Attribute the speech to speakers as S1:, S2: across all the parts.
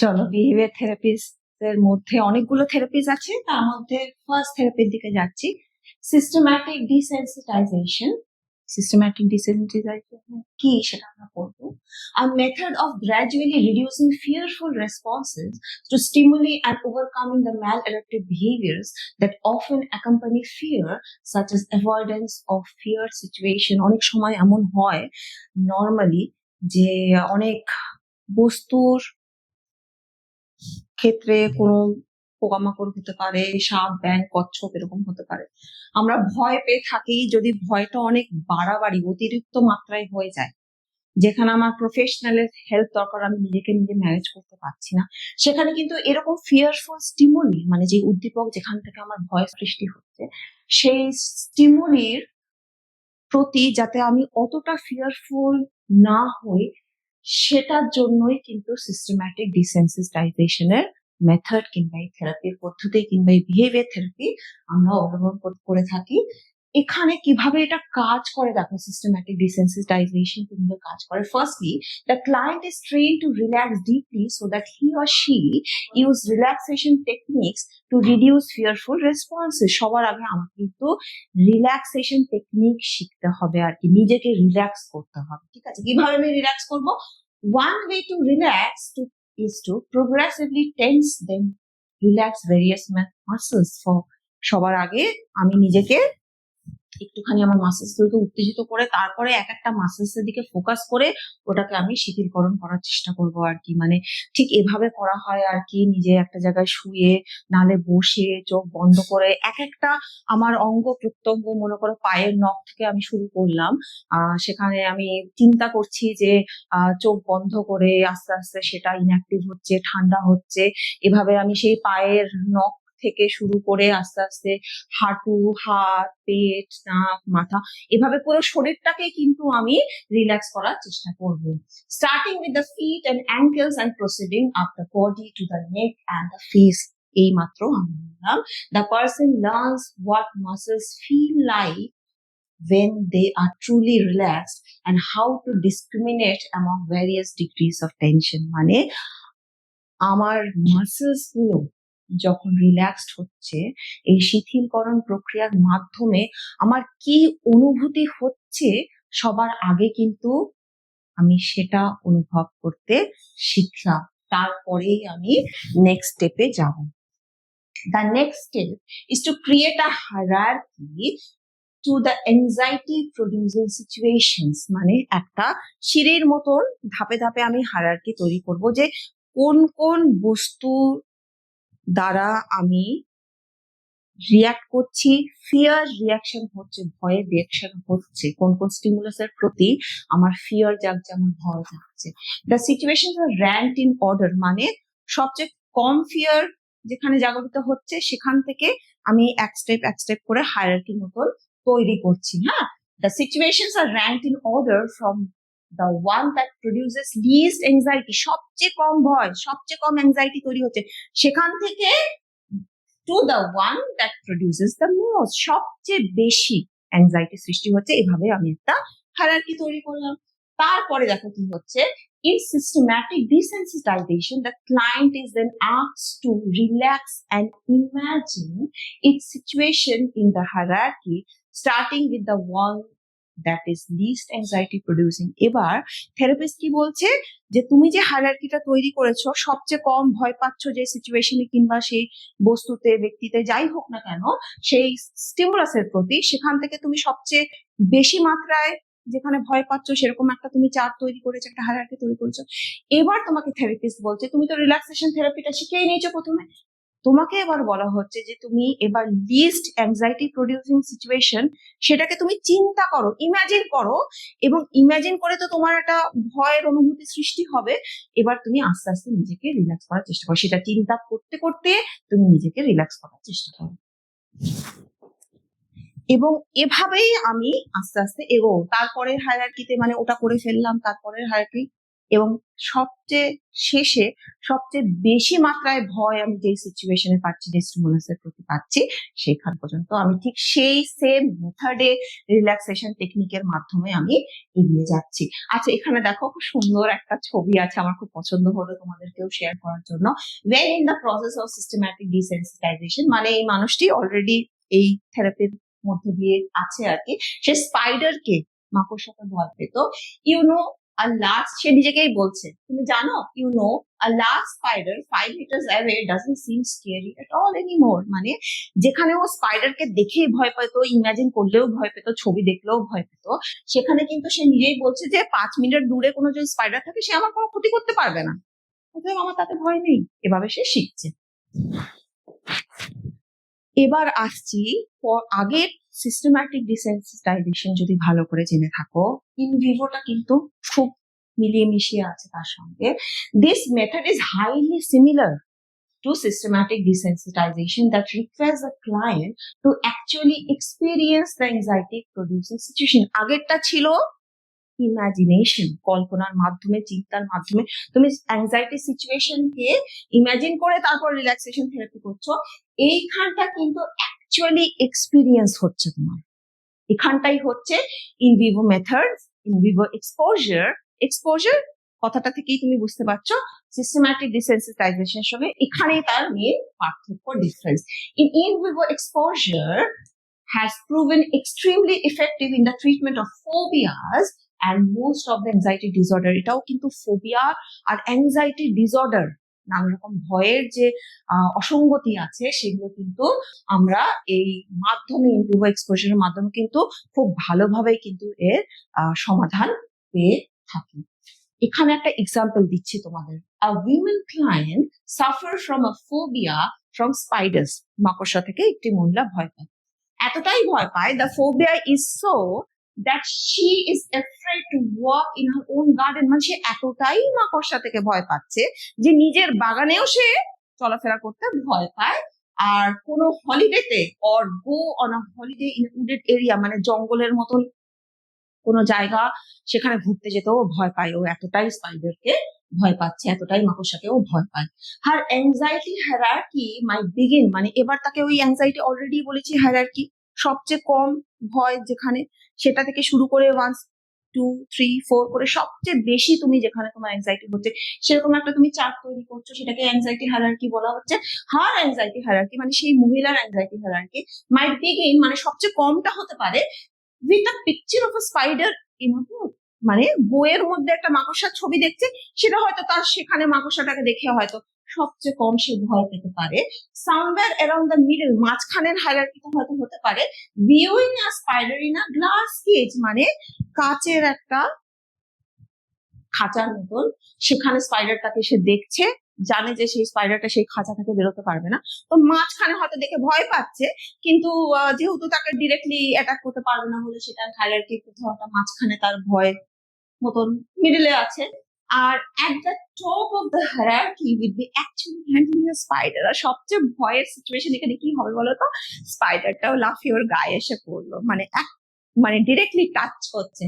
S1: চলো, behaviour therapist এর মধ্যে অনেকগুলো থেরাপিস আছে, তার মধ্যে ফার্স্ট থেরাপির দিকে যাচ্ছি। Systematic desensitisation. সিস্টেম্যাটিক ডিসেন্সিটাইজেশন কি সেটা আমরা পড়বো। A method of gradually reducing fearful responses to stimuli and overcoming the maladaptive behaviors that often accompany fear, such as avoidance of fear situation. অনেক সময় এমন হয় নর্মালি যে অনেক বস্তুর ক্ষেত্রে কোনো পোকামাকড় হতে পারে, সাপ, ব্যাঙ, কচ্ছপ এরকম হতে পারে। আমরা ভয় পেয়ে থাকি যদি ভয়টা অনেক বাড়াবাড়ি অতিরিক্ত মাত্রায় হয়ে যায়, যেখানে আমার প্রফেশনালের হেল্প দরকার, আমি নিজেকে নিজে ম্যানেজ করতে পারছি না, সেখানে কিন্তু এরকম ফিয়ারফুল স্টিমুলি, মানে যে উদ্দীপক যেখান থেকে আমার ভয় সৃষ্টি হচ্ছে, সেই স্টিমুলির প্রতি যাতে আমি অতটা ফিয়ারফুল না হই, সেটার জন্যই কিন্তু সিস্টেম্যাটিক ডিসেন্সিটাইজেশনের মেথড কিংবা এই থেরাপির পদ্ধতি কিংবা এই বিহেভিয়ার থেরাপি আমরা অবলম্বন করে থাকি। এখানে কিভাবে এটা কাজ করে দেখো, সিস্টেম্যাটিক ডিসেন্সিটাইজেশন কিভাবে কাজ করে। Firstly, the client is trained to relax deeply so that he or she use relaxation techniques to reduce fearful responses. সবার আগে আমার কিন্তু রিল্যাক্সেশন টেকনিক শিখতে হবে আর কি, নিজেকে রিল্যাক্স করতে হবে। ঠিক আছে, কিভাবে আমি রিল্যাক্স করব? One way to relax is to progressively tense them, relax various muscles. For সবার আগে আমি নিজেকে একটুখানি আমার মাসেলস গুলোকে উত্তেজিত করে তারপরে এক একটা মাসেলস এর দিকে ফোকাস করে ওটাকে আমি শিথিলকরণ করার চেষ্টা করব আর কি। মানে ঠিক এভাবে করা হয় আর কি, নিজে একটা জায়গায় শুয়ে নালে বসে চোখ বন্ধ করে এক একটা আমার অঙ্গ প্রত্যঙ্গ, মনে করো পায়ের নখ থেকে আমি শুরু করলাম, সেখানে আমি চিন্তা করছি যে চোখ বন্ধ করে আস্তে আস্তে সেটা ইনঅ্যাক্টিভ হচ্ছে, ঠান্ডা হচ্ছে। এভাবে আমি সেই পায়ের নখ থেকে শুরু করে আস্তে আস্তে হাঁটু, হাত, পেট, নাক, মাথা, এভাবে পুরো শরীরটাকে কিন্তু আমি রিল্যাক্স করার চেষ্টা করব। Starting with the feet and ankles and proceeding up the body to the neck and the face. এই মাত্র আমি বললাম, the person learns what muscles feel like when they are truly relaxed and how to discriminate among various degrees of tension. মানে আমার muscles গুলো যখন relaxed হচ্ছে, এই শিথিলকরণ প্রক্রিয়ার মাধ্যমে আমার কি অনুভূতি হচ্ছে সবার আগে কিন্তু আমি সেটা অনুভব করতে শিখলাম, তারপরেই আমি নেক্সট স্টেপে যাব। The next step is to create a hierarchy to the anxiety producing situations. মানে একটা সিঁড়ির মতন ধাপে ধাপে আমি হায়ারার্কি তৈরি করব, যে কোন কোন বস্তু দ্বারা আমি রিয়াক্ট করছি, ফিয়ার রিয়াকশন হচ্ছে, ভয়ের রিয়াকশন হচ্ছে, কোন কোন স্টিমুলাসের প্রতি আমার ফিয়ার জাগছে, আমার ভয় জাগছে। The situation are ranked in order, মানে সবচেয়ে কম ফিয়ার যেখানে জাগরিত হচ্ছে সেখান থেকে আমি এক স্টেপ করে হায়ারার্কির মতন তৈরি করছি। হ্যাঁ, the situations are ranked in order from the one that produces least anxiety, সবচেয়ে কম ভয়, সবচেয়ে কম অ্যাংজাইটি তৈরি হচ্ছে, সেখান থেকে to the one that produces the most, সবচেয়ে বেশি অ্যাংজাইটি সৃষ্টি হচ্ছে। এভাবে আমি একটা হায়ারার্কি তৈরি করলাম। তারপরে দেখো কি হচ্ছে, in systematic desensitization the client is then asked to relax and imagine its situation in the hierarchy, starting with the one that is least anxiety producing. এবার থেরাপিস্ট কি বলছে, যে তুমি যে হায়ারার্কিটা তৈরি করেছো, সবচেয়ে কম ভয় পাচ্ছ যে সিচুয়েশনে কিংবা সেই বস্তুতে, ব্যক্তিতে, যাই হোক না কেন, সেই স্টিমুলাসের প্রতি, সেখান থেকে তুমি সবচেয়ে বেশি মাত্রায় যেখানে ভয় পাচ্ছ সেরকম একটা তুমি চার্ট তৈরি করেছো, একটা হায়ারার্কি তৈরি করেছো। এবার তোমাকে থেরাপিস্ট বলছে, তুমি তো রিল্যাক্সেশন থেরাপিটা শিখেই নিয়েছো প্রথমে, তোমাকে এবার বলা হচ্ছে যে তুমি এবার লিস্ট অ্যাংজাইটি প্রডিউসিং সিচুয়েশন, সেটাকে তুমি চিন্তা করো, ইমাজিন করো, এবং ইমাজিন করে তো তোমার একটা ভয়ের অনুভূতি সৃষ্টি হবে। এবার তুমি আস্তে আস্তে নিজেকে রিল্যাক্স করার চেষ্টা করো, সেটা চিন্তা করতে করতে তুমি নিজেকে রিল্যাক্স করার চেষ্টা করো, এবং এভাবেই আমি আস্তে আস্তে এগো। তারপরের হায়ারার্কিতে মানে ওটা করে ফেললাম, তারপরের হায়ারার্কি এবং সবচেয়ে শেষে সবচেয়ে বেশি মাত্রায় ভয় আমি যেই সিচুয়েশনে পাচ্ছি, যে স্টিমুলাসের প্রতি পাচ্ছি, সেখান পর্যন্ত আমি ঠিক সেই সেম মেথডে রিল্যাক্সেশন টেকনিকের মাধ্যমে আমি এগিয়ে যাচ্ছি। আচ্ছা, এখানে দেখো খুব সুন্দর একটা ছবি আছে, আমার খুব পছন্দ হলো তোমাদেরকেও শেয়ার করার জন্য। when in the process of systematic desensitization, মানে এই মানুষটি অলরেডি এই থেরাপির মধ্যে দিয়ে আছে আর কি, সে স্পাইডারকে, মাকড়সাকে ভয় পেত। ইউ নো a large, সে নিজেকেই বলছে, তুমি জানো, you know a large spider 5 meters away doesn't seem scary at all anymore, মানে যেখানে ও স্পাইডারকে দেখেই ভয় পেত, ইমাজিন করলেও ভয় পেত, ছবি দেখলেও ভয় পেত, সেখানে কিন্তু সে নিজেই বলছে যে 5 মিটার দূরে কোনো যদি স্পাইডার থাকে সে আমার কোনো ক্ষতি করতে পারবে না, অতএব আমার তাতে ভয় নেই। এভাবে সে শিখছে। এবার আসছি আগের সিস্টেম্যাটিক ডিসেন্সিটাইজেশন যদি ভালো করে জেনে থাকো, ইন ভিভোটা কিন্তু খুব মিলিয়ে মিশিয়ে আছে তার সঙ্গে। This method is highly similar to systematic desensitization that requires the client to actually experience the anxiety producing situation. আগেরটা ছিল ইমাজিনেশন, কল্পনার মাধ্যমে, চিন্তার মাধ্যমে তুমি অ্যাংজাইটি সিচুয়েশনকে ইমাজিন করে তারপর রিল্যাক্সেশন থেরাপি করছো। এইখানটা কিন্তু অ্যাকচুয়ালি এক্সপিরিয়েন্স হচ্ছে তোমার, এখানটাই হচ্ছে in Vivo method, in Vivo exposure. Exposure কথাটা থেকেই তুমি বুঝতে পারছো সিস্টেম্যাটিক ডিসেন্সিটাইজেশনের সঙ্গে এখানেই তার মেন পার্থক্য, difference. In Vivo exposure has proven extremely effective in the treatment of phobias and most of the anxiety disorder. এটাও কিন্তু ফোবিয়া আর অ্যাংজাইটি ডিসঅর্ডার, নানা রকম ভয়ের যে অসঙ্গতি আছে, সেগুলো কিন্তু আমরা এই মাধ্যমে, ইন ভিভো এক্সপোজারের মাধ্যমে কিন্তু খুব ভালোভাবেই কিন্তু এর সমাধান পেয়ে থাকি। এখানে একটা এক্সাম্পল দিচ্ছি তোমাদের। A women client suffer from a phobia from spiders. মাকড়সা থেকে একটি মহিলা ভয় পায়, এতটাই ভয় পায়, the phobia is so that she is afraid to walk in her own garden, মানে সে এতটাই মাকড়সা থেকে ভয় পাচ্ছে যে নিজের বাগানেও সে চলাফেরা করতে ভয় পায়। আর কোনো হলিডেতে or go on a holiday in a wooded area, মানে জঙ্গলের মতন কোনো জায়গা, সেখানে ঘুরতে যেতেও ভয় পায়, ও এতটাই স্পাইডারকে ভয় পাচ্ছে, এতটাই মাকড়সাকেও ভয় পায়। হার অ্যাংজাইটি হায়ারার্কি মাই বিগিন, মানে এবার তাকে ওই অ্যাংজাইটি, অলরেডি বলেছি হায়ারার্কি, সবচেয়ে কম ভয় যেখানে, সেটা থেকে শুরু করে 1 2 3 4 করে সবচেয়ে বেশি তুমি যেখানে তোমার অ্যাংজাইটি হচ্ছে, সেরকম একটা তুমি চার্ট তৈরি করছো, সেটাকে অ্যাংজাইটি হায়ারার্কি বলা হচ্ছে। হার অ্যাংজাইটি হায়ারার্কি মানে সেই মহিলার অ্যাংজাইটি হায়ারার্কি মাইট বিগিন, মানে সবচেয়ে কমটা হতে পারে with a picture of a spider in a book, মানে বইয়ের মধ্যে একটা মাকড়সার ছবি দেখছে, সেটা হয়তো তার সেখানে মাকড়সাটাকে দেখে হয়তো সবচেয়ে কম সে ভয় পেতে পারে। somewhere around the middle, মাঝখানের হায়ারার্কিটা হয়তো হতে পারে viewing a spider in a glass cage, মানে কাচের একটা খাঁচার মতন, সেখানে স্পাইডারটাকে সে দেখছে, জানে যে সেই স্পাইডারটা সেই খাঁচা থেকে বেরোতে পারবে না, তো মাঝখানে হয়তো দেখে ভয় পাচ্ছে, কিন্তু যেহেতু তাকে ডিরেক্টলি অ্যাটাক করতে পারবে না বলে সেটা হায়ারার্কি কোথাও একটা মাঝখানে তার ভয় মতন মিডলে আছে। আর at the top of the hierarchy will be actually handling a spider, আর সবচেয়ে ভয়ের সিচুয়েশন এখানে কি হবে বলো তো, স্পাইডারটাও লাফিয়ে ওর গায়ে এসে পড়লো, মানে মানে ডিরেক্টলি টাচ হচ্ছে,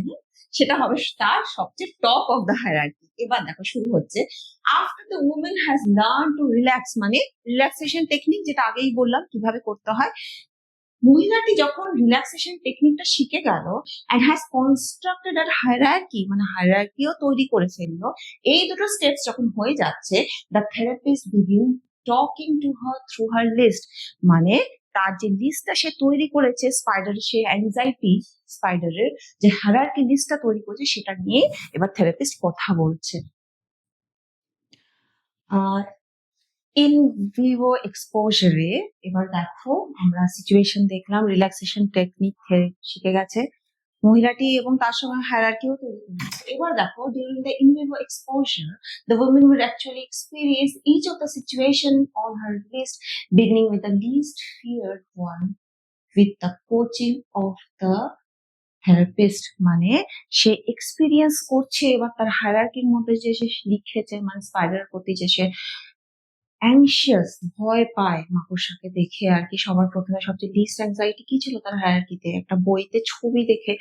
S1: সেটা হবে তার সবচেয়ে টপ অফ দ্য হায়ারার্কি। এবার দেখো শুরু হচ্ছে, after the women has learn to relax, মানে রিল্যাক্সেশন টেকনিক যেটা আগেই বললাম কিভাবে করতে হয়। মহিলাটি যখন রিল্যাক্সেশন টেকনিকটা শিখে গেল and has constructed a hierarchy, মানে হায়ারার্কিও তৈরি করে ফেললো, এই দুটো স্টেপস যখন হয়ে যাচ্ছে, the therapist begin talking to her through her list, মানে তার যে লিস্টটা সে তৈরি করেছে স্পাইডারের, সে অ্যাংজাইটি স্পাইডারের যে হায়ারার্কি লিস্টটা তৈরি করেছে, সেটা নিয়ে এবার থেরাপিস্ট কথা বলছে। আর ইন ভিভো এক্সপোজারে এবার দেখো আমরা সিচুয়েশন দেখলাম, রিল্যাক্সেশন টেকনিক শিখে গেছে মহিলাটি এবং তার সঙ্গে হায়ারার্কিও তৈরি করেছে। এবার দেখো during the in Vivo exposure the woman will actually experience each of the situation on her list, beginning with the least feared one with the coaching of the therapist, মানে সে এক্সপিরিয়েন্স করছে এবার তার হায়ারার্কির মধ্যে যে সে লিখেছে, মানে স্পাইডারের প্রতি যে সে অ্যাংশিয়াস, ভয় পায় মাকড়সাকে দেখে আর কি। সবার প্রথমে সবচেয়ে লিস্ট অ্যাংজাইটি কি ছিল তার হায়ারার্কিতে, একটা বইতে ছবি দেখে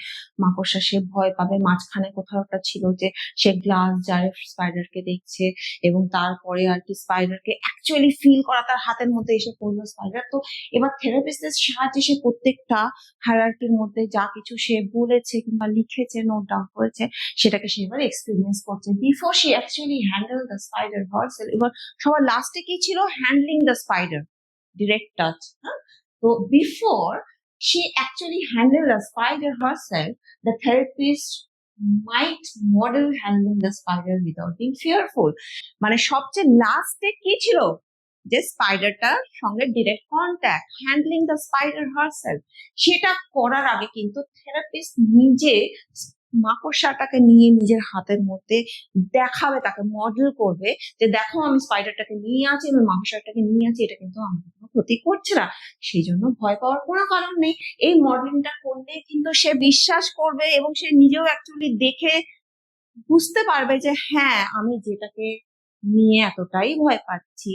S1: মাকড়সা সে ভয় পাবে। মাঝখানে কোথাও একটা ছিল যে সে গ্লাস জারে স্পাইডারকে দেখছে এবং তারপরে আর কি স্পাইডারকে অ্যাকচুয়ালি ফিল করা তার হাতের মধ্যে এসে পড়লো স্পাইডার। তো এবার থেরাপিস্টের সাহায্যে সে প্রত্যেকটা হায়ারার্কির মধ্যে যা কিছু সে বলেছে কিংবা লিখেছে, নোট ডাউন করেছে, সেটাকে সে এবার এক্সপিরিয়েন্স করছে before she actually handle the spider herself. এবার সবার লাস্টে কি ছিল, handling the spider, direct touch. তো before she actually handled the spider herself, the therapist might model handling the spider without being fearful. মানে সবচেয়ে লাস্টে কি ছিল, যে স্পাইডারটার সঙ্গে direct contact, handling the spider herself, সেটা করার আগে কিন্তু থেরাপিস্ট নিজে মাকড়সাটাকে নিয়ে নিজের হাতের মধ্যে দেখাবে, তাকে মডেল করবে যে দেখো আমি স্পাইডারটাকে নিয়ে আছি, আমি মাকড়সাটাকে নিয়ে আছি, এটা কিন্তু আমার কোনো ক্ষতি করছে না, সেই জন্য ভয় পাওয়ার কোনো কারণ নেই। এই মডেলিংটা করলে কিন্তু সে বিশ্বাস করবে এবং সে নিজেও অ্যাকচুয়ালি দেখে বুঝতে পারবে যে হ্যাঁ আমি যেটাকে নিয়ে এতটাই ভয় পাচ্ছি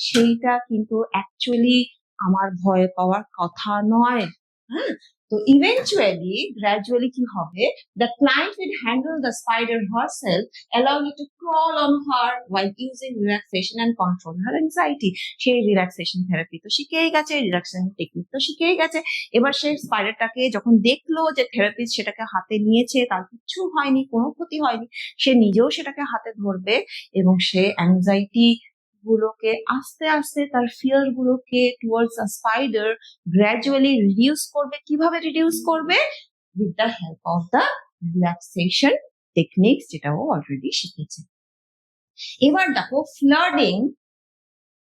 S1: সেইটা কিন্তু অ্যাকচুয়ালি আমার ভয় পাওয়ার কথা নয়। হ্যাঁ, তো ইভেন্চুয়ালি গ্র্যাজুয়ালি কি হবে, the client will handle the spider herself, allowing it to crawl on her while using relaxation and control her anxiety. সেই রিল্যাক্সেশন থেরাপি তো শিখেই গেছে, রিল্যাক্সেশন টেকনিক তো শিখেই গেছে। এবার সে স্পাইডারটাকে যখন দেখলো যে থেরাপিস্ট সেটাকে হাতে নিয়েছে, তার কিচ্ছু হয়নি, কোনো ক্ষতি হয়নি, সে নিজেও সেটাকে হাতে ধরবে এবং সে অ্যাংজাইটি গুলোকে আস্তে আস্তে, তার ফিয়ার গুলোকে টুয়ার্ডস আ স্পাইডার গ্র্যাজুয়ালি রিডিউস করবে। কিভাবে রিডিউস করবে, with the help of the relaxation techniques, যেটা ও অলরেডি শিখেছে। এবার দেখো ফ্লাডিং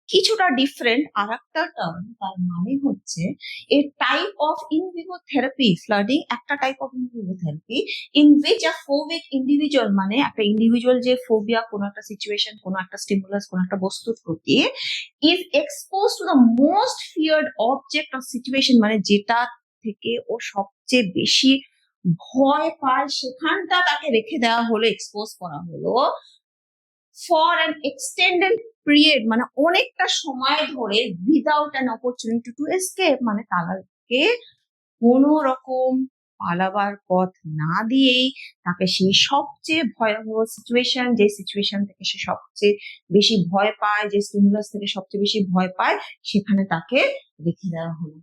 S1: কিছুটা ডিফারেন্ট আর একটা টার্ম, তার মানে হচ্ছে a type of in vivo therapy. Flooding একটা type of in vivo therapy in which a phobic individual, মানে একটা ইন্ডিভিজুয়াল যে ফোবিয়া, কোনো একটা সিচুয়েশন, কোনো একটা স্টিমুলাস, কোনো একটা বস্তুর প্রতি, is expose to the most feared object of situation, মানে যেটা থেকে ও সবচেয়ে বেশি ভয় পায় সেখানটা তাকে রেখে দেওয়া হলো, এক্সপোজ করা হলো ফর অ্যান এক্সটেন্ডেড পিরিয়ড, মানে অনেকটা সময় ধরে, without an opportunity to escape, মানে তাকে কোনো রকম পালাবার পথ না দিয়েই তাকে সেই সবচেয়ে ভয়াবহ সিচুয়েশন, যে সিচুয়েশন থেকে সে সবচেয়ে বেশি ভয় পায়, যে স্টিমুলাস থেকে সবচেয়ে বেশি ভয় পায়, সেখানে তাকে রেখে দেওয়া হলো।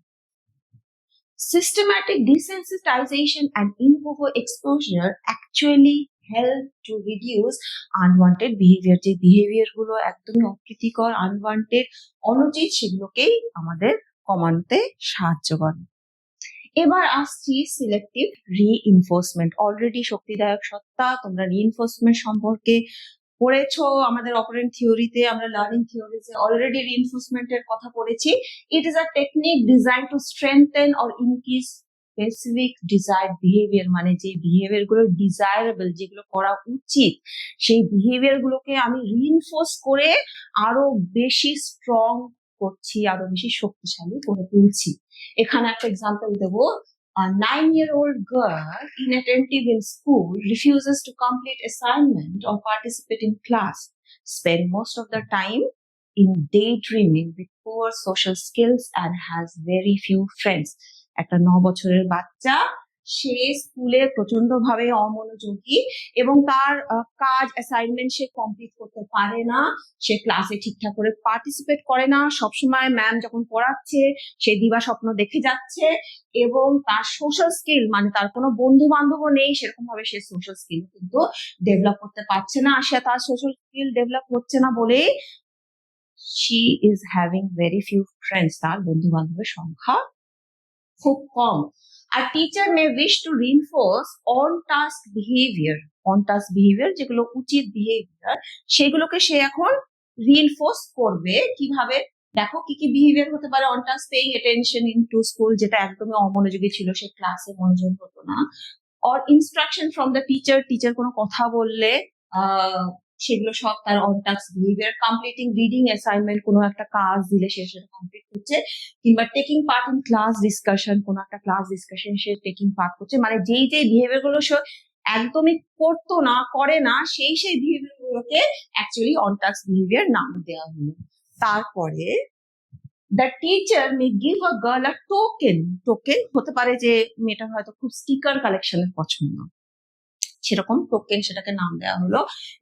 S1: Systematic desensitization and in vivo exposure actually help to reduce unwanted behavior, যে বিহেভিয়ার গুলো একদমই অপ্রীতিকর, আনওয়ান্টেড, অনুচিত, সেগুলোকেই আমাদের কমাতে সাহায্য করে। এবার আসছি সিলেক্টিভ রিইনফোর্সমেন্ট। অলরেডি শক্তিদায়ক সত্তা, তোমরা রিইনফোর্সমেন্ট সম্পর্কে পড়েছো আমাদের অপারেন্ট থিওরিতে, আমরা লার্নিং থিওরিতে অলরেডি রিইনফোর্সমেন্টের কথা পড়েছি। It is a technique design to strengthen or increase specific desired behaviour, মানে যে বিহেভিয়ার গুলো ডিজায়ারেবল, যেগুলো করা উচিত, সেই বিহেভিয়ার গুলোকে আমি রিইনফোর্স করে আরো বেশি স্ট্রং করছি, আরো বেশি শক্তিশালী করে তুলছি। এখানে একটা এক্সাম্পল দেবো। A 9-year-old girl, inattentive in school, refuses to complete assignment or participate in class, spend most of the time in daydreaming with poor social skills and has very few friends. একটা 9 বছরের বাচ্চা, সে স্কুলে প্রচন্ড ভাবে অমনোযোগী এবং তার কাজ অ্যাসাইনমেন্ট সে কমপ্লিট করতে পারে না, সে ক্লাসে ঠিকঠাক করে পার্টিসিপেট করে না, সবসময় ম্যাম যখন পড়াচ্ছে সে দিবা স্বপ্ন দেখে যাচ্ছে এবং তার সোশ্যাল স্কিল, মানে তার কোনো বন্ধু বান্ধবও নেই, সেরকম ভাবে সে সোশ্যাল স্কিল কিন্তু ডেভেলপ করতে পারছে না। সে তার সোশ্যাল স্কিল ডেভেলপ হচ্ছে না বলেই she is having very few friends, তার বন্ধু বান্ধবের সংখ্যা খুব কম। আর teacher may wish to reinforce on task behaviour, যেগুলো উচিত বিহেভিয়ার, সেগুলোকে সে এখন রিইনফোর্স করবে। কিভাবে, দেখো কি কি বিহেভিয়ার হতে পারে। On task, paying attention in to school, যেটা একদমই অমনোযোগী ছিল, সে ক্লাসে মনোযোগ হতো না। Or instruction from the teacher কোনো কথা বললে সেগুলো সব তার on task behaviour. Completing reading assignment, কোনো একটা কাজ দিলে সে সেটা কমপ্লিট করছে, কিংবা taking part in class discussion, কোনো একটা ক্লাস ডিসকাশন সে টেকিং পার্ট করছে। মানে যেই বিহেভিয়ার গুলো সে একদমই করতো না, করে না, সেই বিহেভিয়ার গুলোকে অ্যাকচুয়ালি অন টাস্ক বিহেভিয়ার নাম দেওয়া হলো। তারপরে the teacher May give a girl a token হতে পারে যে মেয়েটার হয়তো খুব স্টিকার কালেকশনের পছন্দ, সেরকম টোকেন সেটাকে নাম দেওয়া হলো।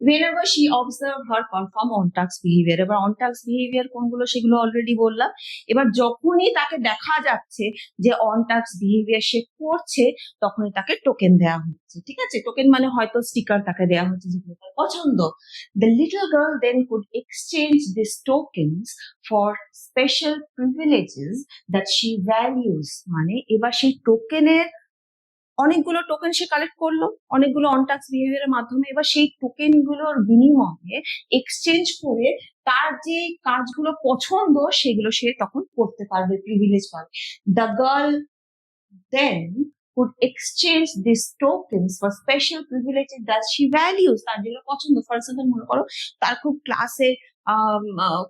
S1: whenever she observe her perform on task behavior, এবার অন টাস্ক বিহেভিয়ার কোনগুলো সেগুলো অলরেডি বললাম। এবার যখনই তাকে দেখা যাচ্ছে যে অন টাস্ক বিহেভিয়ার সে করছে তখনই তাকে টোকেন দেওয়া হচ্ছে, ঠিক আছে? টোকেন মানে হয়তো স্টিকার তাকে দেওয়া হচ্ছে যেগুলো তার পছন্দ। the little girl then could exchange these tokens for special privileges that she values, মানে এবার সেই টোকেনের অনেকগুলো টোকেন সে কালেক্ট করলো অনেকগুলো অন টাস্ক বিহেভিয়ারের মাধ্যমে। এবার সেই টোকেন গুলোর বিনিময়ে এক্সচেঞ্জ করে তার যে কাজগুলো পছন্দ সেগুলো সে তখন করতে পারবে, প্রিভিলেজ পাবে। The girl then could exchange these tokens for special privileges that she values, তার যেগুলো পছন্দ। ফর এক্সাম্পল মনে করো তার খুব ক্লাসে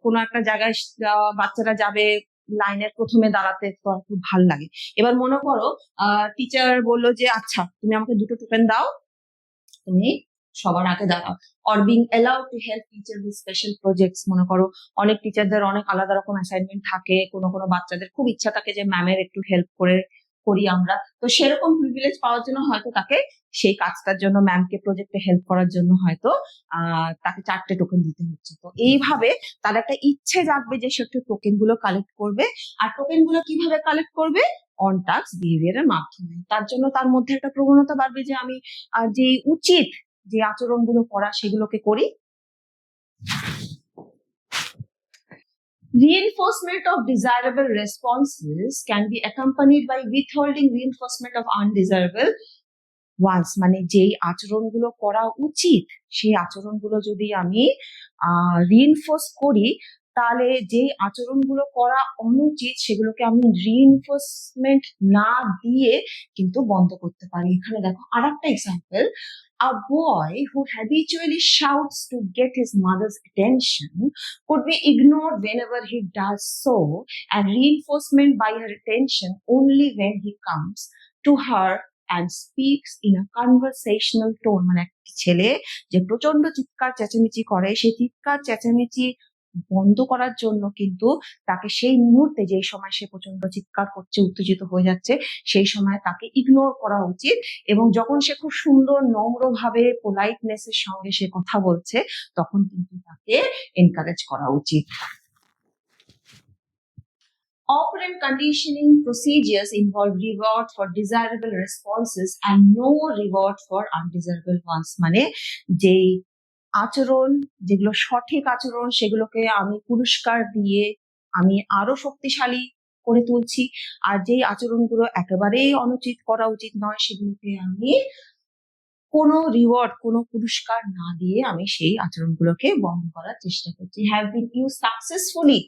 S1: কোনো একটা জায়গায় বাচ্চারা যাবে লাইনের প্রথমে দাঁড়াতে, তো খুব ভালো লাগে। এবার মনে করো টিচার বললো যে আচ্ছা তুমি আমাকে 2টো টোকেন দাও, তুমি সবার আগে দাঁড়াও। Or being allowed to help teacher with special projects, মনে করো অনেক টিচারদের অনেক আলাদা রকম অ্যাসাইনমেন্ট থাকে, কোনো কোনো বাচ্চাদের খুব ইচ্ছা থাকে যে ম্যামের একটু হেল্প করি আমরা, তো সেরকম প্রিভিলেজ পাওয়ার জন্য হয়তো তাকে সেই কাজটার জন্য ম্যামকে প্রজেক্টে হেল্প করার জন্য হয়তো তাকে 4টে টোকেন দিতে হচ্ছে। তো এইভাবে তার একটা ইচ্ছে জাগবে যে সে একটু টোকেন গুলো কালেক্ট করবে। আর টোকেন গুলো কিভাবে কালেক্ট করবে? অন টাস্ক বিহেভিয়ারের মাধ্যমে। তার জন্য তার মধ্যে একটা প্রবণতা বাড়বে যে আমি যে উচিত যে আচরণগুলো করা সেগুলোকে করি। Reinforcement of desirable responses can be accompanied by withholding reinforcement of undesirable ones, মানে যেই আচরণগুলো করা উচিত সেই আচরণগুলো যদি আমি রিইনফোর্স করি, তাহলে যে আচরণগুলো করা অনুচিত সেগুলোকে আমি রিইনফোর্সমেন্ট না দিয়ে কিন্তু বন্ধ করতে পারি। এখানে দেখো আরেকটা example, a boy who habitually shouts to get his mother's attention could be ignored whenever he does so, and reinforcement by her attention only when he comes to her and speaks in a conversational tone, মানে একটা ছেলে যে প্রচন্ড চিৎকার চেঁচামেচি করে সেই চিৎকার চেঁচামেচি বন্ধ করার জন্য কিন্তু তাকে সেই মুহূর্তে যে সময় সে প্রচন্ড চিৎকার করছে উত্তেজিত হয়ে যাচ্ছে সেই সময় তাকে ইগনোর করা উচিত, এবং যখন সে খুব সুন্দর নম্রভাবে পোলাইটনেসের সঙ্গে সে কথা বলছে তখন কিন্তু তাকে এনকারেজ করা উচিত। Operant conditioning procedures involve reward for desirable responses and no reward for undesirable ones, মানে যেই আচরণ যেগুলো সঠিক আচরণ সেগুলোকে আমি পুরস্কার দিয়ে আমি আরো শক্তিশালী করে তুলছি, আর যেই আচরণগুলো একেবারেই অনুচিত করা উচিত নয় সেগুলোকে আমি কোনো রিওয়ার্ড কোনো পুরস্কার না দিয়ে আমি সেই আচরণগুলোকে বন্ধ করার চেষ্টা করছি। Have been used successfully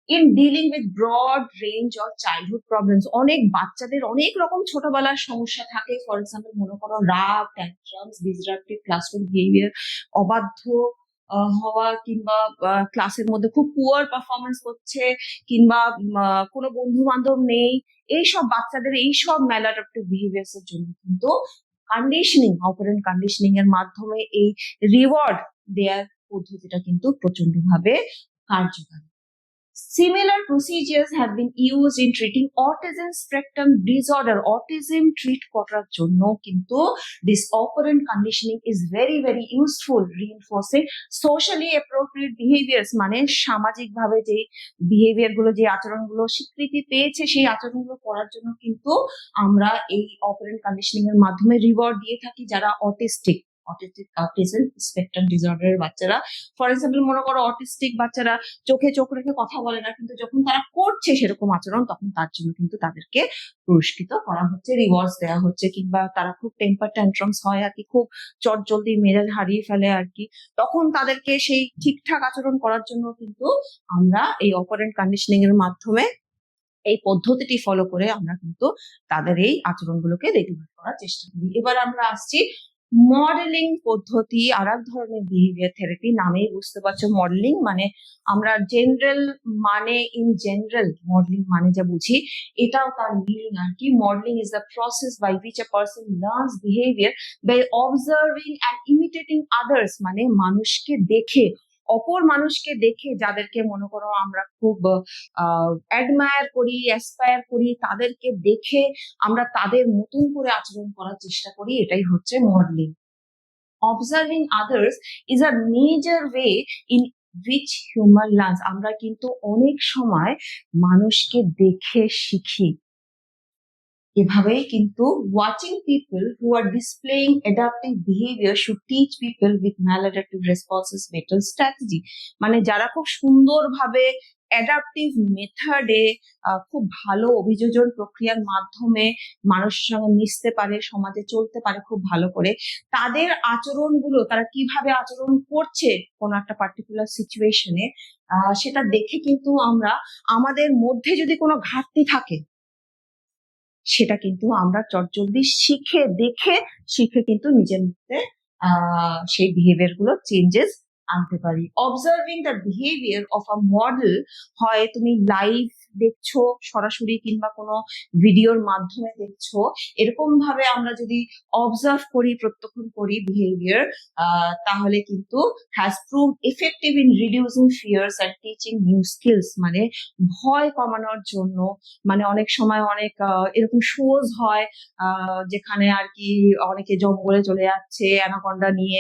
S1: in dealing with broad range of childhood problems, অনেক বাচ্চাদের অনেক রকম ছোটবেলার সমস্যা থাকে। ফর এক্সাম্পল মনে করো রাগ, ট্যান্ট্রামস, ডিসরাপটিভ ক্লাসরুম বিহেভিয়ার, অবাধ্য হওয়া, কিংবা ক্লাসের মধ্যে খুব পুয়ার পারফরমেন্স করছে, কিংবা কোনো বন্ধু বান্ধব নেই, এইসব বাচ্চাদের এইসব ম্যালাডাপটিভ বিহেভিয়ার্স এর জন্য কিন্তু কন্ডিশনিং, অপারেন্ট কন্ডিশনিং এর মাধ্যমে এই রিওয়ার্ড দেওয়ার পদ্ধতিটা কিন্তু প্রচন্ড ভাবে কার্যকরী। Similar procedures have been used in treating autism spectrum disorder. Autism treat করার জন্য কিন্তু this operant conditioning is very very useful, reinforcing socially appropriate behaviors, মানে সামাজিক ভাবে যে বিহেভিয়ার গুলো যে আচরণগুলো স্বীকৃতি পেয়েছে সেই আচরণগুলো করার জন্য কিন্তু আমরা এই অপারেন্ট কন্ডিশনিং এর মাধ্যমে রিওয়ার্ড দিয়ে থাকি যারা অটিস্টিক অটিজম স্পেকট্রাম ডিসঅর্ডারের বাচ্চারা। ফর এক্সাম্পল মনে করো অটিস্টিক বাচ্চারা চোখে চোখ রেখে কথা বলে না, কিন্তু যখন তারা করছে সেরকম আচরণ তখন তার জন্য কিন্তু তাদেরকে পুরস্কৃত করা হচ্ছে, রিওয়ার্ডস দেওয়া হচ্ছে। কিংবা তারা খুব টেম্পার ট্যান্ট্রামস হয় আর কি, খুব চটজলদি মেজাজ হারিয়ে ফেলে আর কি, তখন তাদেরকে সেই ঠিকঠাক আচরণ করার জন্য কিন্তু আমরা এই অপারেন্ট কন্ডিশনিং এর মাধ্যমে এই পদ্ধতিটি ফলো করে আমরা কিন্তু তাদের এই আচরণগুলোকে রেগুলেট করার চেষ্টা করি। এবার আমরা আসছি মডেলিং পদ্ধতি, আর এক ধরনের বিহেভিয়ার থেরাপি। নামেই বুঝতে পারছো মডেলিং মানে আমরা জেনারেল মানে ইন জেনারেল মডেলিং মানে যা বুঝি এটাও তার মিনিং আর কি। Modelling is the process by which a person learns behaviour by observing and imitating others, মানে মানুষকে দেখে অপর মানুষকে দেখে যাদেরকে মনে করো আমরা খুব অ্যাডমায়ার করি, অ্যাসপায়ার করি, তাদেরকে দেখে আমরা তাদের মতন করে আচরণ করার চেষ্টা করি, এটাই হচ্ছে modelling. Observing others is a major way in which human learns। আমরা কিন্তু অনেক সময় মানুষকে দেখে শিখি। এভাবেই কিন্তু watching people who are displaying adaptive behaviour should teach people with maladaptive responses better strategy. মানে যারা খুব সুন্দরভাবে অ্যাডাপটিভ মেথডে খুব ভালো অভিযোজন প্রক্রিয়ার মাধ্যমে মানুষের সঙ্গে মিশতে পারে, সমাজে চলতে পারে খুব ভালো করে, তাদের আচরণগুলো তারা কিভাবে আচরণ করছে কোনো একটা পার্টিকুলার সিচুয়েশনে, সেটা দেখে কিন্তু আমরা আমাদের মধ্যে যদি কোনো ঘাটতি থাকে সেটা কিন্তু আমরা চটজলদি শিখে কিন্তু নিজের মধ্যে সেই বিহেভিয়ার গুলো চেঞ্জেস আনতে পারি। Observing the behaviour of a model, হয় তুমি লাইভ দেখছো সরাসরি কিংবা কোনো ভিডিওর মাধ্যমে দেখছো, এরকম ভাবে আমরা যদি অবজার্ভ করি, প্রত্যক্ষণ করি বিহেভিয়ার, তাহলে কিন্তু has proved effective in reducing fears and teaching new skills. মানে ভয় কমানোর জন্য, মানে অনেক সময় অনেক এরকম শোজ হয় যেখানে আর কি অনেকে জঙ্গলে চলে যাচ্ছে অ্যানাকন্ডা নিয়ে,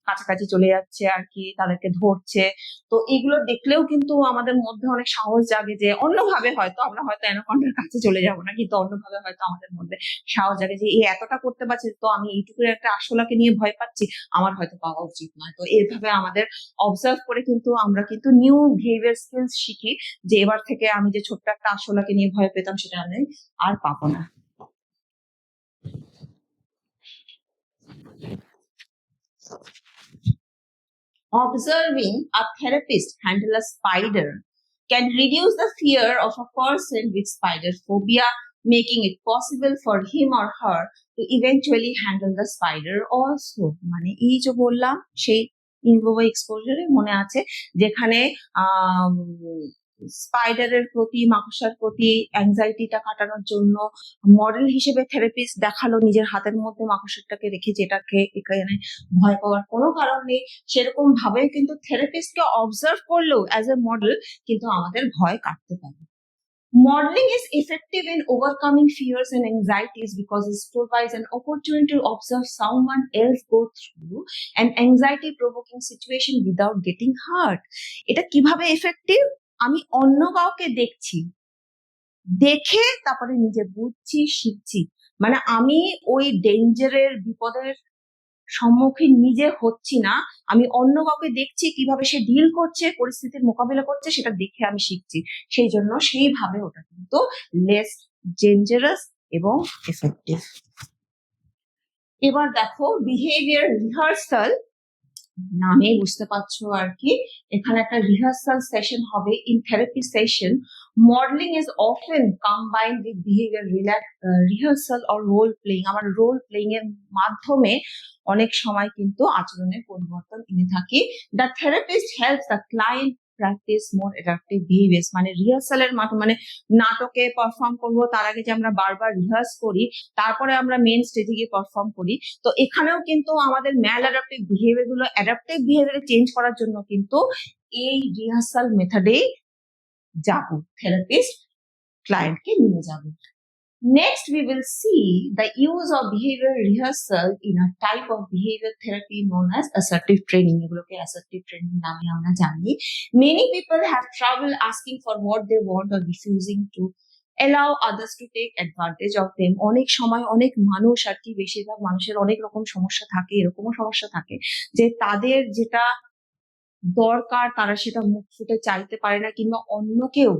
S1: কাছাকাছি চলে যাচ্ছে আর কি, তাদেরকে ধরছে। তো এগুলো দেখলেও কিন্তু আমাদের মধ্যে অনেক সাহস জাগে যে অন্যভাবে হয়তো আমরা হয়তো অ্যানাকন্ডার কাছে চলে যাব না, কিন্তু অন্যভাবে হয়তো আমাদের মধ্যে সাহস জাগে যে এই এতটা করতে পারছে, তো আমি এইটুকু একটা আরশোলাকে নিয়ে ভয় পাচ্ছি, আমার হয়তো পাওয়া উচিত নয়। তো এইভাবে আমাদের অবজার্ভ করে কিন্তু আমরা কিন্তু নিউ বিহেভিয়ার স্কিলস শিখি, যে এবার থেকে আমি যে ছোট্ট একটা আরশোলাকে নিয়ে ভয় পেতাম সেটা আমি আর পাবো না। Observing a therapist handle a spider can reduce the fear of a person with spider phobia, making it possible for him or her to eventually handle the spider also। মানে এই যে বললাম সেই ইনভোভো এক্সপোজারে মনে আছে, যেখানে স্পাইডারের প্রতি, মাকড়সার প্রতি অ্যাংজাইটিটা কাটানোর জন্য মডেল হিসেবে থেরাপিস্ট দেখালো নিজের হাতের মধ্যে মাকড়সাটাকে রেখে, যেটাকে এখানে ভয় পাওয়ার কোনো কারণ নেই। সেরকম ভাবে কিন্তু থেরাপিস্টকে অবজার্ভ করলেও অ্যাজ এ মডেল কিন্তু আমাদের ভয় কাটতে পারে। Modeling is effective in overcoming fears and anxieties because it provides an opportunity to observe someone else go through an anxiety-provoking situation without getting hurt। এটা কিভাবে এফেক্টিভ? আমি অন্য কাউকে দেখছি, দেখে তারপরে নিজে বুঝছি, শিখছি। মানে আমি ওই ডেঞ্জারের, বিপদের সম্মুখীন নিজে হচ্ছি না, আমি অন্য কাউকে দেখছি কিভাবে সে ডিল করছে, পরিস্থিতির মোকাবিলা করছে, সেটা দেখে আমি শিখছি। সেই জন্য সেইভাবে ওটা কিন্তু লেস ডেঞ্জারাস এবং এফেক্টিভ। এবার দেখো বিহেভিয়ার রিহার্সাল, নামে বুঝতে পারছো আর কি, এখানে একটা রিহার্সাল সেশন হবে। In therapy session modelling is often combined with behaviour rehearsal or role playing. আমার রোল প্লেইং এর মাধ্যমে অনেক সময় কিন্তু আচরণের পরিবর্তন এনে থাকি। The therapist helps the client practise more adaptive behaviours. মানে রিহার্সালের মাধ্যমে, মানে নাটকে পারফর্ম করবো তার আগে যে আমরা বারবার রিহার্স করি, তারপরে আমরা মেন স্টেজে গিয়ে পারফর্ম করি, তো এখানেও কিন্তু আমাদের ম্যাল অ্যাডাপটিভ বিহেভিয়ার গুলো অ্যাডাপটিভ বিহেভিয়ারে চেঞ্জ করার জন্য কিন্তু এই রিহার্সাল মেথডেই যাবো, থেরাপিস্ট ক্লায়েন্টকে নিয়ে যাবে। Next, we will see the use of behavior rehearsal in a type of behavior therapy known as assertive training। এগুলোকে assertive training নামে আমরা জানি। Many people have trouble asking for what they want or refusing to allow others to take advantage of them। অনেক সময় অনেক মানুষ আর কি, বেশিরভাগ মানুষের অনেক রকম সমস্যা থাকে, এরকমও সমস্যা থাকে যে তাদের যেটা দরকার তারা সেটা মুখ ফুটে চাইতে পারে না, কিংবা অন্য কেউ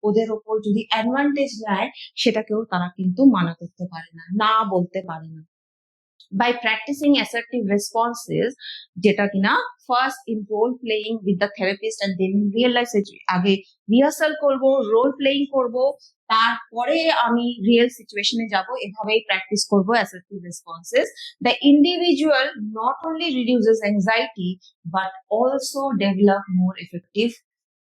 S1: ওদের ওপর যদি অ্যাডভান্টেজ নেয় সেটাকেও তারা কিন্তু মানা করতে পারে না, না বলতে পারে না। by practicing assertive responses, যেটা কিনা first in role playing with the therapist and then in real life. আগে রিহার্সাল করব, রোল প্লেইং করব, তারপরে আমি রিয়েল সিচুয়েশনে যাব, এভাবেই প্র্যাকটিস করব assertive responses। the individual not only reduces anxiety but also develop more effective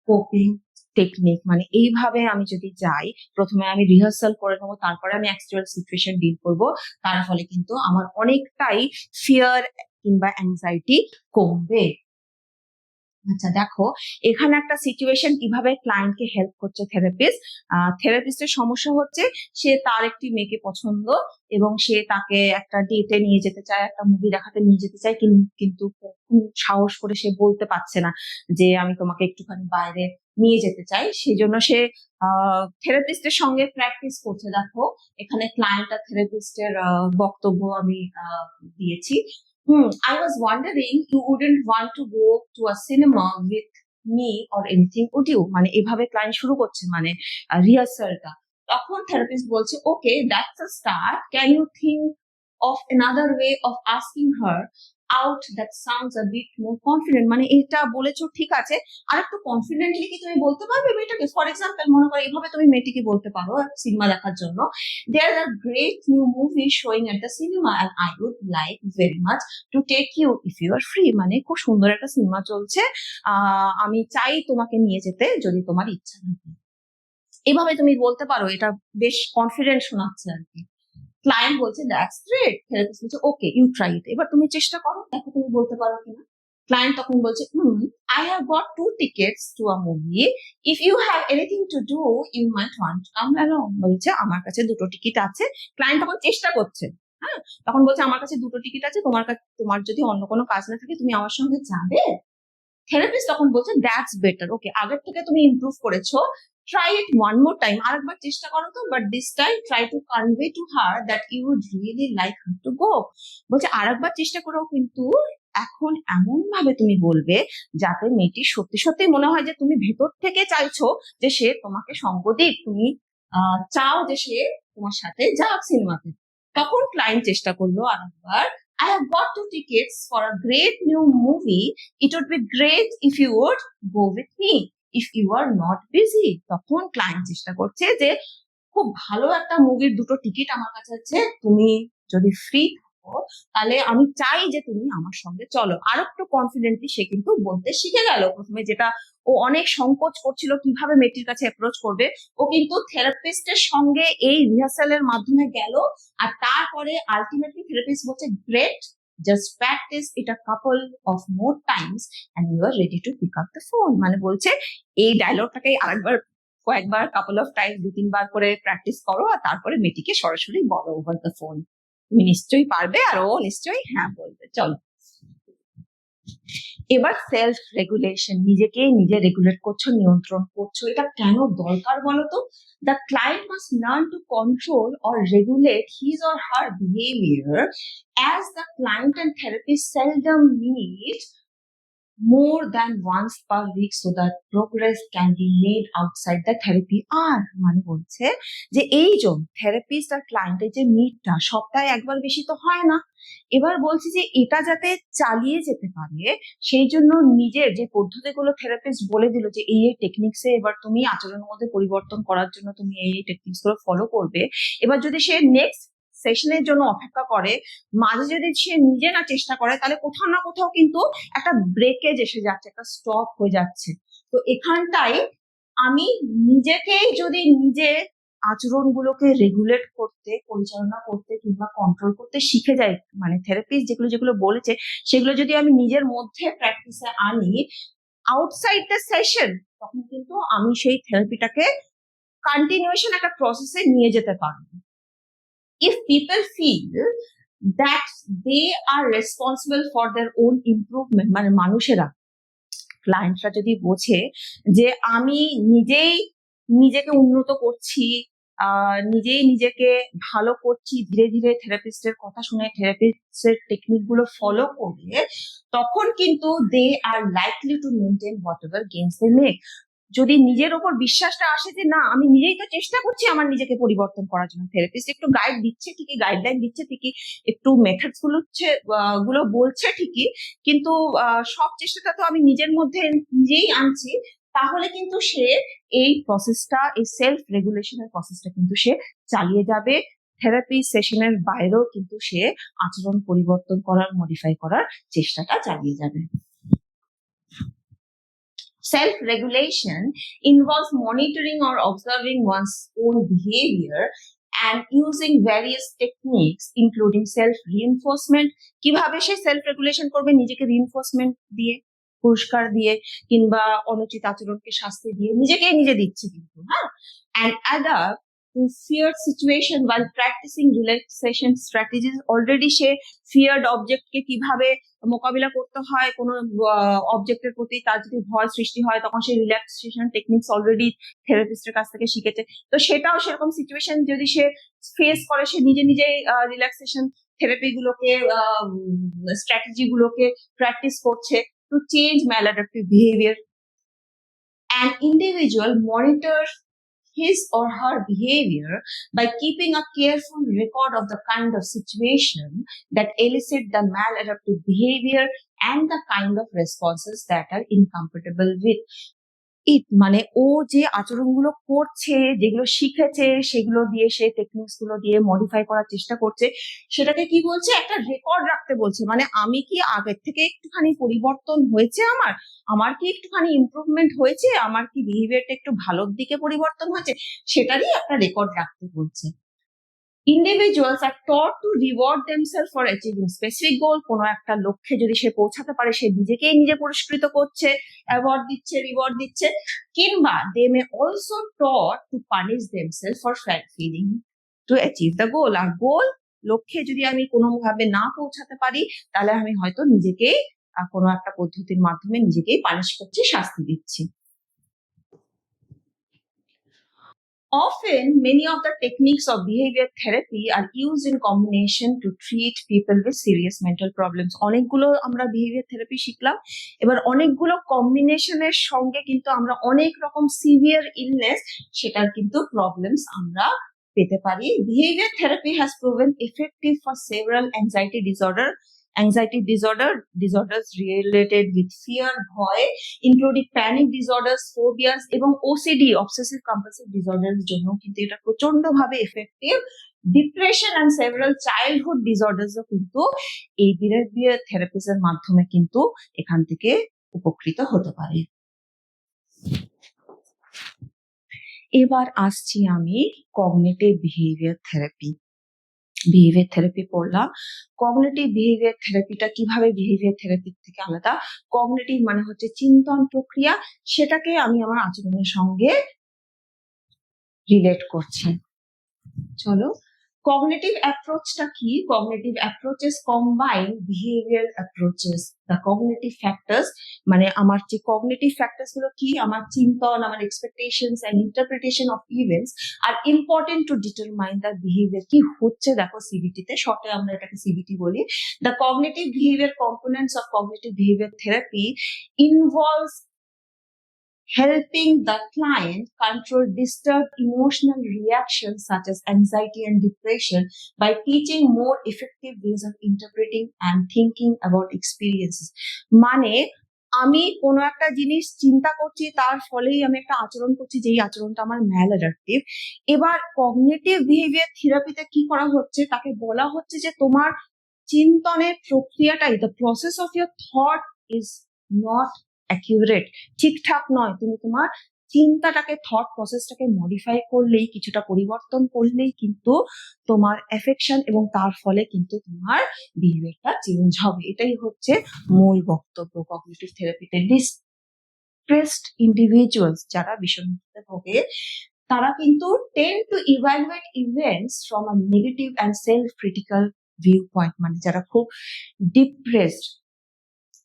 S1: coping technique. মানে এইভাবে আমি যদি যাই, প্রথমে আমি রিহার্সাল করে নেবো, তারপরে আমি অ্যাকচুয়াল সিচুয়েশন ডিল করব, তার ফলে কিন্তু আমার অনেকটাই ফিয়ার কিংবা অ্যাংজাইটি কমবে। আচ্ছা দেখো, এখানে একটা সিচুয়েশন কিভাবে ক্লায়েন্টকে হেল্প করছে থেরাপিস্ট। থেরাপিস্টের সমস্যা হচ্ছে সে তার একটি মেয়েকে পছন্দ এবং সে তাকে একটা ডেটে নিয়ে যেতে চায়, একটা মুভি দেখাতে নিয়ে যেতে চায়, কিন্তু সাহস করে সে বলতে পারছে না যে আমি তোমাকে একটুখানি বাইরে নিয়ে যেতে চাই। সেই জন্য সে থেরাপিস্টের সঙ্গে প্র্যাকটিস করছে। দেখো এখানে ক্লায়েন্ট আর থেরাপিস্টের বক্তব্য আমি দিয়েছি। I was wondering you wouldn't want to go to a cinema with me or anything, would you? মানে এভাবে ক্লায়েন্ট শুরু করছে, মানে রিহার্সালটা। তখন থেরাপিস্ট বলছে, okay that's a start, can you think of another way of asking her out that sounds a bit more confident? মানে এটা বলেছো ঠিক আছে, আর একটু কনফিডেন্টলি কি তুমি বলতে পারবে মেয়েটাকে? ফর এক্সাম্পল মনে করো এইভাবে তুমি মেয়েটিকে বলতে পারো সিনেমা দেখার জন্য, there are great new movies showing at the cinema and I would like very much to take you if you are free. মানে খুব সুন্দর একটা সিনেমা চলছে, আমি চাই তোমাকে নিয়ে যেতে যদি তোমার ইচ্ছা থাকে। এভাবে তুমি বলতে পারো, এটা বেশ কনফিডেন্ট শোনাচ্ছে আর কি। ক্লায়েন্ট বলছে দ্যাটস গ্রেট, থেরাপিস্ট বলছে ওকে ইউ ট্রাই ইট, এবার তুমি চেষ্টা করো, দেখো তুমি বলতে পারো কিনা। ক্লায়েন্ট তখন বলছে I have got 2 tickets to a movie, if you have anything to do you might want to come along. বলছে আমার কাছে 2টো টিকিট আছে। ক্লায়েন্ট তখন চেষ্টা করছে, হ্যাঁ তখন বলছে আমার কাছে 2টো টিকিট আছে, তোমার যদি অন্য কোনো কাজ না থাকে তুমি আমার সঙ্গে যাবে। থেরাপিস্ট তখন বলছে দ্যাটস বেটার, ওকে আগের থেকে তুমি ইমপ্রুভ করেছো, try it one more time, আরেকবার চেষ্টা করো তো, but this time try to convey to her that you would really like her to go. বলছে আরেকবার চেষ্টা করো, কিন্তু এখন এমন ভাবে তুমি বলবে যাতে মেয়েটি সত্যি সত্যি মনে হয় যে তুমি ভেতর থেকে চাইছো যে সে তোমাকে সঙ্গ দিক, তুমি চাও যে সে তোমার সাথে যাক সিনেমাতে। তখন ক্লায়েন্ট চেষ্টা করলো আরেকবার, I have got 2 tickets for a great new movie. It would be great if you would go with me if you are not busy. তখন ক্লায়েন্ট চেষ্টা করছে যে খুব ভালো একটা মুভির 2টো টিকিট আমার কাছে আছে, তুমি যদি ফ্রি থাকো তাহলে আমি চাই যে তুমি আমার সঙ্গে চলো। আর একটু কনফিডেন্টলি সে কিন্তু বলতে শিখে গেল। প্রথমে যেটা ও অনেক সংকোচ করছিল কিভাবে মেয়েটির কাছে অ্যাপ্রোচ করবে, ও কিন্তু থেরাপিস্টের সঙ্গে এই রিহার্সালের মাধ্যমে গেল। আর তারপরে আলটিমেটলি থেরাপিস্ট বলছে great, just practice it a couple of more times and you are ready to pick up the phone. মানে বলছে এই ডায়লগটাকে আরেকবার কয়েকবার কাপল অফ টাইম 2-3বার করে প্র্যাকটিস করো আর তারপরে মেয়েটিকে সরাসরি বলো ওভার দ্য ফোন, তুমি নিশ্চয়ই পারবে আর ও নিশ্চয়ই হ্যাঁ বলবে। চলো এবার সেলফ রেগুলেশন, নিজেকে নিজে রেগুলেট করছো, নিয়ন্ত্রণ করছো, এটা কেন দরকার বলতো? The client must learn to control or regulate his or her behaviour as the client and therapist seldom meet more than once per week so that progress can be made outside the therapy hour. মানে বলছে যে এই যে therapist আর ক্লায়েন্টের যে মিটটা সপ্তাহে একবার বেশি তো হয় না। এবার বলছি যে এটা যাতে চালিয়ে যেতে পারে সেই জন্য নিজের যে পদ্ধতিগুলো থেরাপিস্ট বলে দিল যে এই টেকনিক্সে এবার তুমি আচরণের মধ্যে পরিবর্তন করার জন্য তুমি এই টেকনিক্স গুলো ফলো করবে। এবার যদি সে নেক্সট সেশনের জন্য অপেক্ষা করে, মাঝে যদি সে নিজে না চেষ্টা করে, তাহলে কোথাও না কোথাও কিন্তু একটা ব্রেকেজ এসে যাচ্ছে, একটা স্টপ হয়ে যাচ্ছে। তো এখানটাই আমি নিজেকেই যদি নিজে আচরণগুলোকে রেগুলেট করতে, পরিচালনা করতে কিংবা কন্ট্রোল করতে শিখে যাই, মানে থেরাপিস্ট যেগুলো যেগুলো বলেছে সেগুলো যদি আমি নিজের মধ্যে প্র্যাকটিসে আনি আউটসাইড দ্য সেশন, তখন কিন্তু আমি সেই থেরাপিটাকে কন্টিনিউয়েশন একটা প্রসেসে নিয়ে যেতে পারবো। If people feel that they are responsible for their own improvement, মানে মানুষেরা ক্লায়েন্টরা যদি বোঝে যে আমি নিজেই নিজেকে উন্নত করছি, নিজেই নিজেকে ভালো করছি, ধীরে ধীরে থেরাপিস্টের কথা শুনে থেরাপিস্টের টেকনিক গুলো ফলো করে, তখন কিন্তু they are likely to maintain whatever gains they make. যদি নিজের ওপর বিশ্বাসটা আসে যে না আমি নিজেই তো চেষ্টা করছি আমার নিজেকে পরিবর্তন করার জন্য, থেরাপিস্ট একটু গাইড দিচ্ছে ঠিকই, গাইডলাইন দিচ্ছে ঠিকই, একটু মেথডস গুলো বলছে ঠিকই, কিন্তু সব চেষ্টাটা তো আমি নিজের মধ্যে নিজেই আনছি, তাহলে কিন্তু সে এই প্রসেসটা, এই সেলফ রেগুলেশনের প্রসেসটা কিন্তু সে চালিয়ে যাবে। থেরাপি সেশনের বাইরেও কিন্তু সে আচরণ পরিবর্তন করার, মডিফাই করার চেষ্টাটা চালিয়ে যাবে। Self-regulation involves monitoring or observing one's own behavior and using various techniques including self reinforcement, কিভাবে সে সেলফ রেগুলেশন করবে, নিজেকে রিইনফোর্সমেন্ট দিয়ে, পুরস্কার দিয়ে কিংবা অনুচিত আচরণকে শাস্তি দিয়ে নিজেকে নিজে দিচ্ছে কিন্তু, হ্যাঁ, and adapt to feared situation while practicing relaxation strategies. Already সে ফিয়ার্ড অবজেক্টকে কিভাবে মোকাবিলা করতে হয়, কোনো অবজেক্টের প্রতি তার যদি ভয় সৃষ্টি হয় তখন সেই রিল্যাক্সেশন টেকনিক্স অলরেডি থেরাপিস্টের কাছ থেকে শিখেছে। তো সেটাও সেরকম সিচুয়েশন যদি সে ফেস করে, সে নিজে নিজেই রিল্যাক্সেশন থেরাপি গুলোকে, স্ট্র্যাটেজি গুলোকে প্র্যাকটিস করছে to change maladaptive behavior. An individual monitors his or her behavior by keeping a careful record of the kind of situation that elicit the maladaptive behavior and the kind of responses that are incompatible with it. মানে ও যে আচরণগুলো করছে, যেগুলো শিখেছে, সেগুলো দিয়ে সে techniques গুলো দিয়ে modify করার চেষ্টা করছে, সেটাকে কি বলছে, একটা রেকর্ড রাখতে বলছে। মানে আমি কি আগের থেকে একটুখানি পরিবর্তন হয়েছে, আমার কি একটুখানি ইমপ্রুভমেন্ট হয়েছে, আমার কি বিহেভিয়ারটা একটু ভালোর দিকে পরিবর্তন হয়েছে, সেটারই একটা রেকর্ড রাখতে বলছে। Individuals are taught to reward themselves for achieving specific goal. কোনো একটা লক্ষ্যে যদি সে পৌঁছাতে পারে, সে নিজেকেই নিজে পুরস্কৃত করছে, অ্যাওয়ার্ড দিচ্ছে, রিওয়ার্ড দিচ্ছে। কিংবা they may also taught to punish themselves for failing to achieve the goal. আর গোল, লক্ষ্যে যদি আমি কোনোভাবে না পৌঁছাতে পারি, তাহলে আমি হয়তো নিজেকেই কোনো একটা পদ্ধতির মাধ্যমে নিজেকেই পানিশ করছি, শাস্তি দিচ্ছি। Often, many of the techniques of behavior therapy are used in combination to treat people with serious mental problems. অনেকগুলো আমরা behavior therapy শিখলাম, এবার অনেকগুলো কম্বিনেশনের সঙ্গে কিন্তু আমরা অনেক রকম সিভিয়ার ইলনেস, সেটার কিন্তু প্রবলেমস আমরা পেতে পারি। Behavior therapy has proven effective for several anxiety disorders related with fear, ভয়, including panic disorders, phobias এবং OCD, obsessive compulsive disorders জন্য কিন্তু এটা প্রচন্ড ভাবে effective. Depression and several childhood disorders কিন্তু এই বিহেভিয়ার থেরাপিসের মাধ্যমে কিন্তু এখান থেকে উপকৃত হতে পারে। এবার আসছি আমি cognitive behaviour therapy. Behaviour therapy পড়লাম। কগনিটিভ বিহেভিয়ার থেরাপিটা কিভাবে বিহেভিয়ার থেরাপির থেকে আলাদা, কগনিটিভ মানে হচ্ছে চিন্তন প্রক্রিয়া, সেটাকে আমি আমার আচরণের সঙ্গে রিলেট করছি। চলো, cognitive approachটা কি? Cognitive approaches combine behavioral approaches. The cognitive factors মানে আমার যে cognitive factors গুলো কি, আমার চিন্তন, আমার expectations and interpretation of events are important to determine the behavior কি হচ্ছে। দেখো CBT তে, শর্টে আমরা এটাকে CBT বলি। The cognitive behavior components of cognitive behavior therapy involves helping the client control disturbed emotional reactions such as anxiety and depression by teaching more effective ways of interpreting and thinking about experiences. মানে আমি কোনো একটা জিনিস চিন্তা করছি, তার ফলেই আমি একটা আচরণ করছি, যেই আচরণটা আমার ম্যালঅ্যাডাপটিভ। এবার কগনিটিভ বিহেভিয়ার থেরাপিতে কি করা হচ্ছে, তাকে বলা হচ্ছে যে তোমার চিন্তনের প্রক্রিয়াটাই, the process of your thought is not accurate, ঠিকঠাক নয়। তুমি তোমার চিন্তাটাকে, থট প্রসেসটাকে মডিফাই করলেই, কিছুটা পরিবর্তন করলেই কিন্তু তোমার অ্যাফেকশন এবং তার ফলে কিন্তু তোমার বিহেভিয়ারটা চেঞ্জ হবে। এটাই হচ্ছে মূল বক্তব্য কগনিটিভ থেরাপিতে। ডিস্ট্রেসড ইন্ডিভিজুয়ালস, যারা বিষণ্ণতাতে ভোগে, তারা কিন্তু tend two evaluate events from a negative and self critical view point. মানে যারা খুব ডিপ্রেসড,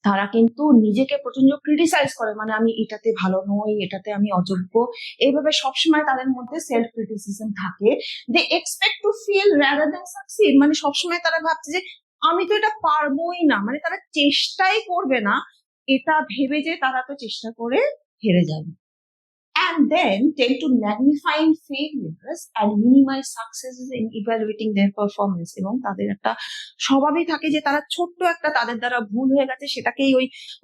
S1: তারা কিন্তু নিজেকে প্রচন্ড ক্রিটিসাইজ করে, মানে আমি এটাতে ভালো নই, এটাতে আমি অযোগ্য, এইভাবে সবসময় তাদের মধ্যে সেলফ ক্রিটিসিজম থাকে। They expect to fail rather than succeed, মানে সবসময় তারা ভাবছে যে আমি তো এটা পারবোই না, মানে তারা চেষ্টাই করবে না, এটা ভেবে যে তারা তো চেষ্টা করে হেরে যাবে। And then tend to magnifying failures and minimize successes in evaluating their performance. এবং তাদের একটা স্বভাবই থাকে যে তারা ছোট্ট একটা, তাদের দ্বারা ভুল হয়ে গেছে, সেটাকেই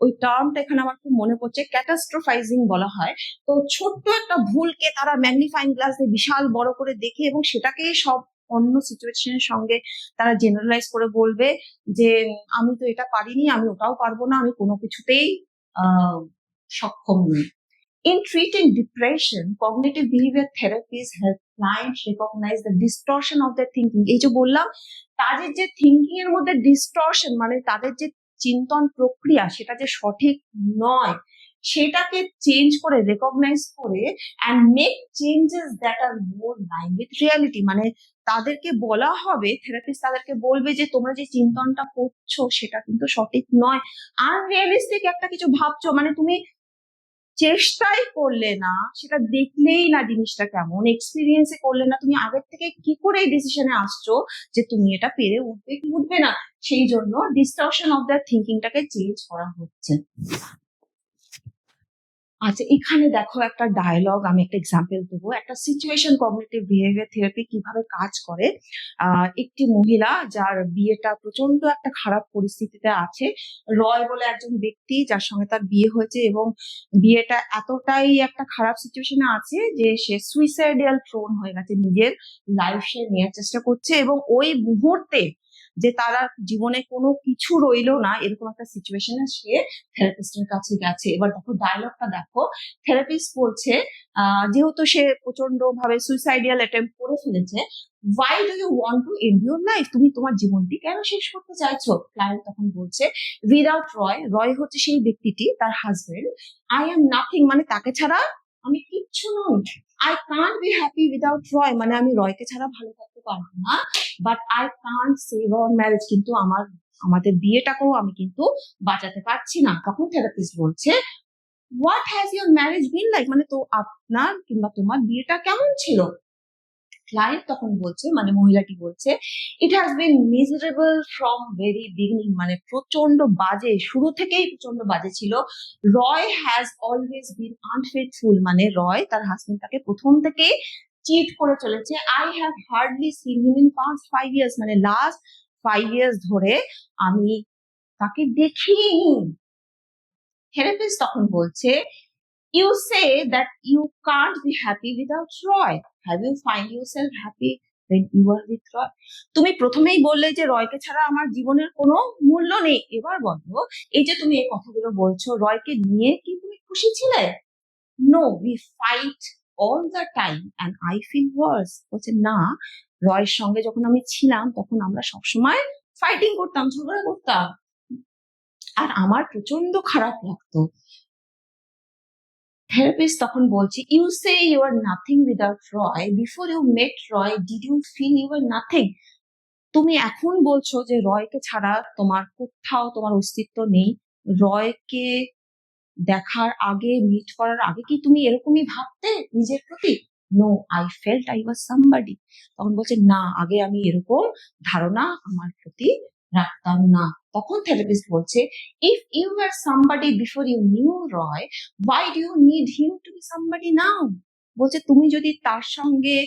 S1: ওই টার্মটা এখানে আমার খুব মনে পড়ছে, ক্যাটাস্ট্রোফাইজিং বলা হয়। তো ছোট্ট একটা ভুলকে তারা ম্যাগনিফাইং গ্লাস দিয়ে বিশাল বড় করে দেখে এবং সেটাকেই সব অন্য সিচুয়েশনের সঙ্গে তারা জেনারেলাইজ করে বলবে যে আমি তো এটা পারিনি, আমি ওটাও পারবো না, আমি কোনো কিছুতেই সক্ষম নই। In treating depression, cognitive behavior therapies help clients recognize the distortion of their thinking. এই যে বললাম, তাদের যে থিঙ্কিং এর মধ্যে ডিস্টরশন, মানে তাদের যে চিন্তন প্রক্রিয়া সেটা যে সঠিক নয়, সেটাকে চেঞ্জ করে, রেকগনাইজ করে and make changes that are more line with reality. মানে তাদেরকে বলা হবে, থেরাপিস্ট তাদেরকে বলবে যে তোমরা যে চিন্তনটা করছো সেটা কিন্তু সঠিক নয়, আনরিয়ালিস্টিক একটা কিছু ভাবছো, মানে তুমি চেষ্টাই করলে না, সেটা দেখলেই না জিনিসটা কেমন, এক্সপিরিয়েন্সে করলে না, তুমি আগের থেকে কি করে এই ডিসিশনে আসছো যে তুমি এটা পেরে উঠবে কি উঠবে না, সেই জন্য ডিস্টরশন অফ দ্য থিঙ্কিংটাকে চেঞ্জ করা হচ্ছে। আচ্ছা, এখানে দেখো একটা ডায়লগ, আমি একটা এক্সাম্পল দেবো, একটা সিচুয়েশন কগনিটিভ বিহেভিয়ার থেরাপি কিভাবে কাজ করে। একটি মহিলা যার বিয়েটা প্রচন্ড একটা খারাপ পরিস্থিতিতে আছে, রয় বলে একজন ব্যক্তি যার সঙ্গে তার বিয়ে হয়েছে, এবং বিয়েটা এতটাই একটা খারাপ সিচুয়েশনে আছে যে সে সুইসাইডাল প্রোন হয়ে গেছে, নিজের লাইফ সে নেওয়ার চেষ্টা করছে, এবং ওই মুহূর্তে যে তারা জীবনে কোনো কিছু রইলো না, এরকম একটা সিচুয়েশনে সে থেরাপিস্টের কাছে গেছে। এবার দেখো ডায়লগটা দেখো, থেরাপিস্ট বলছে যেহেতু সে প্রচন্ড ভাবে সুইসাইডিয়াল অ্যাটেম্প্ট করে ফেলেছে, why do you want to end your life? তুমি তোমার জীবনটি কেন শেষ করতে চাইছো? ক্লায়েন্ট তখন বলছে, উইদাউট রয়, রয় হচ্ছে সেই ব্যক্তিটি, তার হাজবেন্ড, আই এম নাথিং, মানে তাকে ছাড়া আমি কিচ্ছু নই। I can't be happy without Roy, মানে আমি রয়কে ছাড়া ভালো থাকতে পারবো না, but I can't save our marriage, কিন্তু আমাদের বিয়েটাকেও আমি কিন্তু বাঁচাতে পারছি না। তখন থেরাপিস্ট বলছে, what has your marriage been like, মানে তো আপনার কিংবা তোমার বিয়েটা কেমন ছিল? ক্লায়েন্ট তখন বলছে, মানে মহিলাটি বলছে, it has been miserable from very beginning, মানে প্রচন্ড বাজে, শুরু থেকেই প্রচন্ড বাজে ছিল। রয় হ্যাজ অলওয়েজ বিন আনফেথফুল, মানে রয় তার হাজবেন্ড তাকে প্রথম থেকেই চিট করে চলেছে। I have hardly seen him in past 5 years, মানে লাস্ট 5 years ধরে আমি তাকে দেখিনি। থেরাপিস্ট তখন বলছে, you say that you can't be happy without Roy. Have you find yourself happy when you are with Roy? তুমি প্রথমেই বললে যে রয়কে ছাড়া আমার জীবনের কোনো মূল্য নেই, এবার বলো এই যে তুমি এই কথাগুলো বলছো, রয়কে নিয়ে কি তুমি খুশি ছিলে? No, we fight all the time and I feel worse. বলছে না, রয়ের সঙ্গে যখন আমি ছিলাম তখন আমরা সবসময় ফাইটিং করতাম, ঝগড়া করতাম, আর আমার প্রচন্ড খারাপ লাগতো। থেরাপিস্ট তখন বলছে, you say you are nothing without Roy, before you met Roy did you feel you are nothing? তুমি এখন বলছো যে রয়কে ছাড়া তোমার কোথাও তোমার অস্তিত্ব নেই, রয়কে দেখার আগে, মিট করার আগে কি তুমি এরকমই ভাবতে নিজের প্রতি? No, I felt I was somebody. তখন বলছে না, আগে আমি এরকম ধারণা আমার প্রতি রাখতাম না। তখন থেরাপিস্ট বলছে, if you were somebody before you knew Roy, why do you need him to be somebody now? বলছে তুমি যদি তার সঙ্গে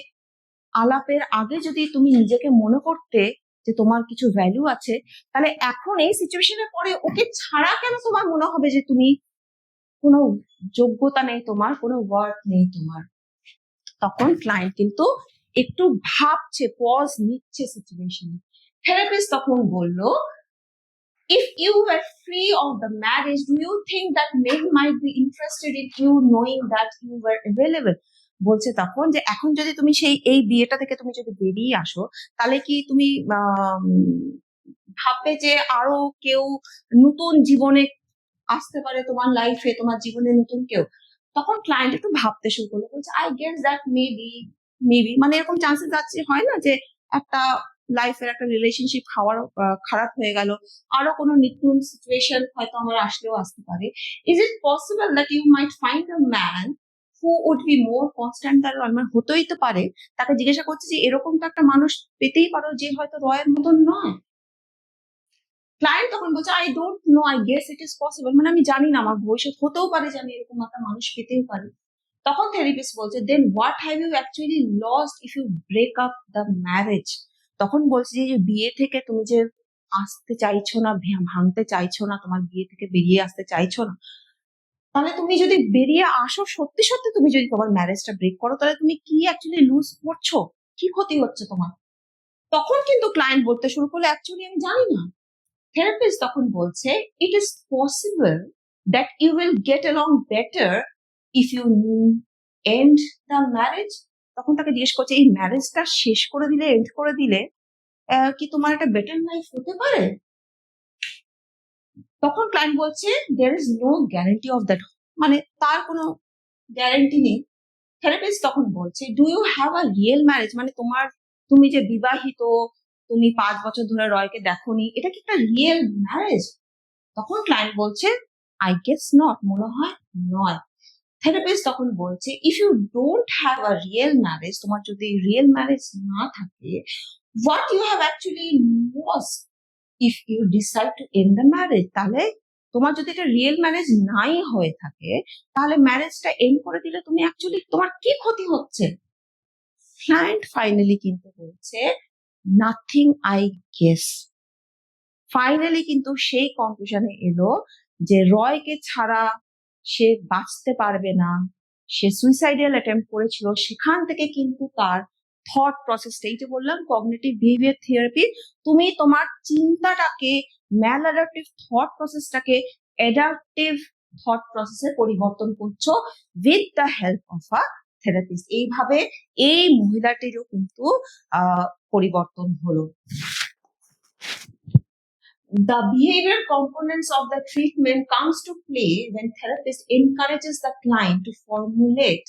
S1: আলাপের আগে যদি তুমি নিজেকে মনে করতে যে তোমার কিছু ভ্যালু আছে, তাহলে এখন এই সিচুয়েশনের পরে ওকে ছাড়া কেন তোমার মনে হবে যে তুমি কোনো যোগ্যতা নেই, তোমার কোনো ওয়ার্থ নেই তোমার? তখন ক্লায়েন্ট কিন্তু একটু ভাবছে, পজ নিচ্ছে সিচুয়েশন। থেরাপিস্ট তখন বলল, if you were free of the marriage, do you think that men might be interested in you knowing that you were available? বলছে তখন যে এখন যদি তুমি এই বিয়েটা থেকে তুমি যদি বেরিয়ে আসো, তাহলে কি তুমি ভাববে যে আরো কেউ নতুন জীবনে আসতে পারে তোমার লাইফে, তোমার জীবনে নতুন কেউ? তখন ক্লায়েন্ট একটু ভাবতে শুরু করলো, বলছে আই গেস দ্যাট মেবি, মানে এরকম চান্সেস আছে, হয় না যে একটা লাইফের একটা রিলেশনশিপ খারাপ হয়ে গেল, আরো কোনো নতুন সিচুয়েশন হয়তো আমার আসলেও আসতে পারে। Is it possible that you might find a man who would be more constant than Roy? মানে হতেই তো পারে, তাকে জিজ্ঞাসা করছে যে এরকম তো একটা মানুষ পেতেই পারো যে হয়তো রয়ের মতন নয়। ক্লায়েন্ট তখন বলছে, I don't know, I guess it is possible, মানে আমি জানি না, আমার ভবিষ্যৎ হতেও পারে যে আমি এরকম একটা মানুষ পেতেও পারি। তখন থেরাপিস্ট বলছে, then what have you actually lost if you break up the marriage? তখন বলছে যে বিয়ে থেকে তুমি যে আসতে চাইছো না, ভাঙতে চাইছো না, তোমার বিয়ে থেকে বেরিয়ে আসতে চাইছো না, তাহলে তুমি যদি বেরিয়ে আসো, সত্যি সত্যি তুমি যদি তোমার ম্যারেজটা ব্রেক করো, তাহলে তুমি কি অ্যাকচুয়ালি লুজ করছো, কি ক্ষতি হচ্ছে তোমার? তখন কিন্তু ক্লায়েন্ট বলতে শুরু করলো, অ্যাকচুয়ালি আমি জানি না। থেরাপিস্ট তখন বলছে, it is possible that you will get along better if you end the marriage, তখন তাকে জিজ্ঞেস করছে এই ম্যারেজটা শেষ করে দিলে, এন্ড করে দিলে কি তোমার একটা বেটার লাইফ হতে পারে? তখন ক্লায়েন্ট বলছে there is no guarantee of that, মানে তার কোনো গ্যারান্টি নেই। থেরাপিস্ট তখন বলছে do you have a real marriage, মানে তুমি যে বিবাহিত, তুমি 5 বছর ধরে রয়কে দেখোনি, এটা কি একটা রিয়েল ম্যারেজ? তখন ক্লায়েন্ট বলছে আই গেস নট, মনে হয় নয়। থেরাপিস্ট তখন বলছে if you don't have a real marriage, তোমার যদি রিয়েল ম্যারেজ না থাকে, what you have actually lost if you decide to end the marriage, তাহলে তোমার যদি এটা রিয়েল ম্যারেজ নাই হয়ে থাকে, তাহলে ম্যারেজটা এন্ড করে দিলে তুমি অ্যাকচুয়ালি তোমার কি ক্ষতি হচ্ছে? ক্লায়েন্ট ফাইনালি কিন্তু বলছে নাথিং আই গেস। ফাইনালি কিন্তু সেই কনক্লুশনে এলো যে রয়কে ছাড়া সে বাঁচতে পারবে না, সে সুইসাইডাল অ্যাটেম্প করেছিল। সেখান থেকে কিন্তু তার থট প্রসেসটা, এই যে বললাম কগনিটিভ বিহেভিয়ার থেরাপি, তুমি তোমার চিন্তাটাকে, ম্যালঅ্যাডাপটিভ থট প্রসেসটাকে অ্যাডাপটিভ থট প্রসেসে পরিবর্তন করছো with the help of a therapist. এইভাবে এই মহিলাটিরও কিন্তু পরিবর্তন হলো। The behavior components of the treatment comes to play when therapist encourages the client to formulate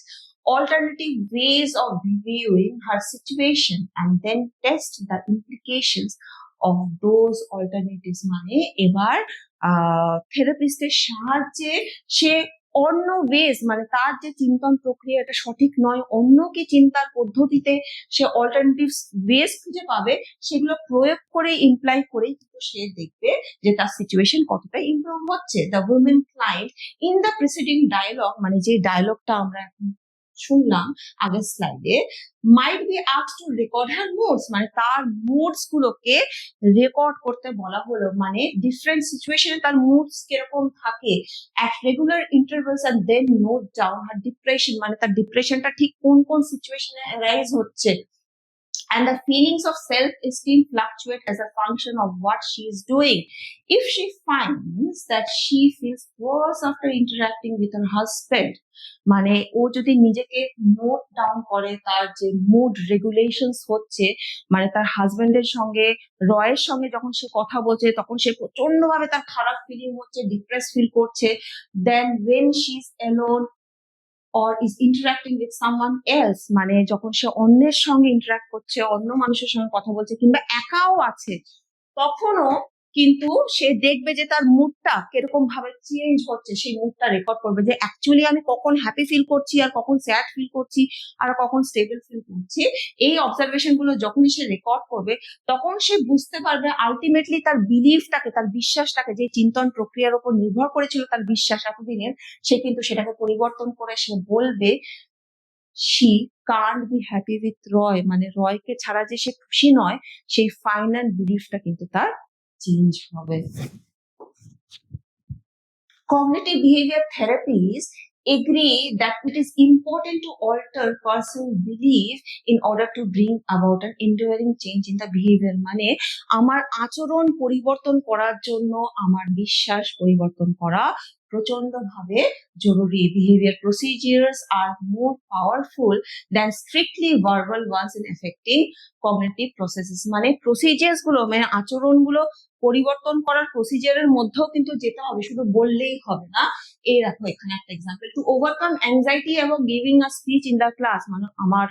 S1: alternative ways of viewing her situation and then test the implications of those alternatives. মানে এবার থেরাপিস্টের সাহায্যে সে অন্য wedge, মানে তার যে চিন্তন প্রক্রিয়া এটা সঠিক নয়, অন্য কি চিন্তার পদ্ধতিতে সে অল্টারনেটিভ ওয়েজ খুঁজে পাবে, সেগুলো প্রয়োগ করে ইমপ্লাই করেই কিন্তু সে দেখবে যে তার সিচুয়েশন কতটা ইমপ্রুভ হচ্ছে। The women client in the preceding dialogue, মানে যে ডায়লগটা আমরা এখন শুনলাম আগের স্লাইডে, might be asked to record her moods, মানে তার মুডস গুলোকে রেকর্ড করতে বলা হলো, মানে ডিফারেন্ট সিচুয়েশনে তার মুডস কিরকম থাকে at regular intervals and then note down her depression, মানে তার ডিপ্রেশনটা ঠিক কোন কোন সিচুয়েশনে অ্যারাইজ হচ্ছে। And the feelings of self-esteem fluctuate as a function of what she is doing. If she finds that she feels worse after interacting with her husband, মানে ও যদি নিজেকে নোট ডাউন করে তার যে মুড রেগুলেশনস হচ্ছে, মানে তার হাজবেন্ডের সঙ্গে, রয়ের সঙ্গে যখন সে কথা বলছে তখন সে প্রচন্ড ভাবে তার খারাপ ফিলিং হচ্ছে, ডিপ্রেস ফিল করছে, দেন when she is alone or is interacting with someone else, মানে যখন সে অন্যের সঙ্গে ইন্টারাক্ট করছে, অন্য মানুষের সঙ্গে কথা বলছে, কিংবা একাও আছে, তখনও কিন্তু সে দেখবে যে তার মুডটা কিরকম ভাবে চেঞ্জ হচ্ছে। সেই মুডটা রেকর্ড করবে যে অ্যাকচুয়ালি আমি কখন হ্যাপি ফিল করছি, আর কখন স্যাড ফিল করছি, আর কখন স্টেবল ফিল করছি। এই অবজারভেশন গুলো যখনই সে রেকর্ড করবে, তখন সে বুঝতে পারবে আলটিমেটলি তার বিলিফটাকে, তার বিশ্বাসটাকে, যে চিন্তন প্রক্রিয়ার উপর নির্ভর করেছিল তার বিশ্বাস এতদিনের, সে কিন্তু সেটাকে পরিবর্তন করে সে বলবে she can't be happy with রয়, মানে রয়কে ছাড়া যে সে খুশি নয়, সেই ফাইনাল বিলিফটা কিন্তু তার চেঞ্জ হবে। Cognitive behavior therapies agree that it is important to alter personal belief in order to bring about an enduring change in the behavior, মানে আমার আচরণ পরিবর্তন করার জন্য আমার বিশ্বাস পরিবর্তন করা প্রচন্ড ভাবে জরুরি। Behavior procedures are more powerful than strictly verbal ones in affecting cognitive processes, মানে প্রসিজিয়ার্স গুলো, মানে আচরণ গুলো পরিবর্তন করার প্রসিজারের মধ্যেও কিন্তু যেতে হবে, শুধু বললেই হবে না। এই দেখো এখানে একটা এক্সাম্পল, টু ওভারকাম অ্যাংজাইটি এবং giving a speech in the class, মানে আমার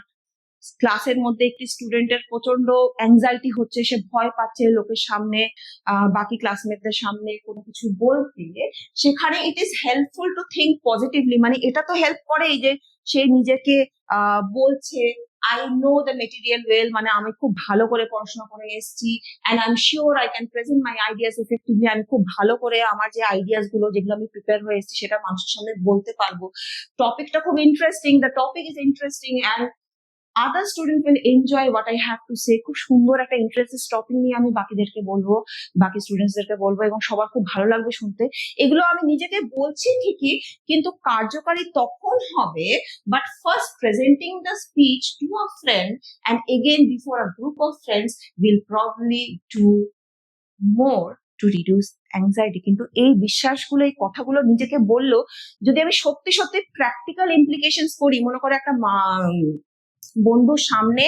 S1: ক্লাসের মধ্যে একটি স্টুডেন্টের প্রচন্ড অ্যাংজাইটি হচ্ছে, সে ভয় পাচ্ছে লোকের সামনে, বাকি ক্লাসমেটদের সামনে কোনো কিছু বলতে, সেখানে it is helpful to think positively, মানে এটা তো হেল্প করে এই যে সে নিজেকে বলছে I know the material well, মানে আমি খুব ভালো করে পড়াশোনা করে এসেছি, and I am sure I can present my ideas effectively, আমি খুব ভালো করে আমার যে আইডিয়াস গুলো যেগুলো আমি প্রিপেয়ার হয়ে এসেছি সেটা মানুষের সামনে বলতে পারবো, টপিকটা খুব interesting, the topic is interesting and other student will enjoy what I have to say. খুব সুন্দর একটা ইন্টারেস্টিং টপিক নিয়ে আমি বাকিদেরকে বলবো, বাকি স্টুডেন্টসদেরকে বলবো, এবং সবার খুব ভালো লাগবে শুনতে। এগুলো আমি নিজেকে বলছি ঠিকই, কিন্তু কার্যকারী তখন হবে but first presenting the speech to a friend and again before a group of friends will probably do more to reduce anxiety. কিন্তু এই বিশ্বাসগুলো, এই কথাগুলো নিজেকে বললো, যদি আমি সত্যি সত্যি প্র্যাকটিক্যাল ইমপ্লিকেশনস করি, মনে করে একটা বন্ধুর সামনে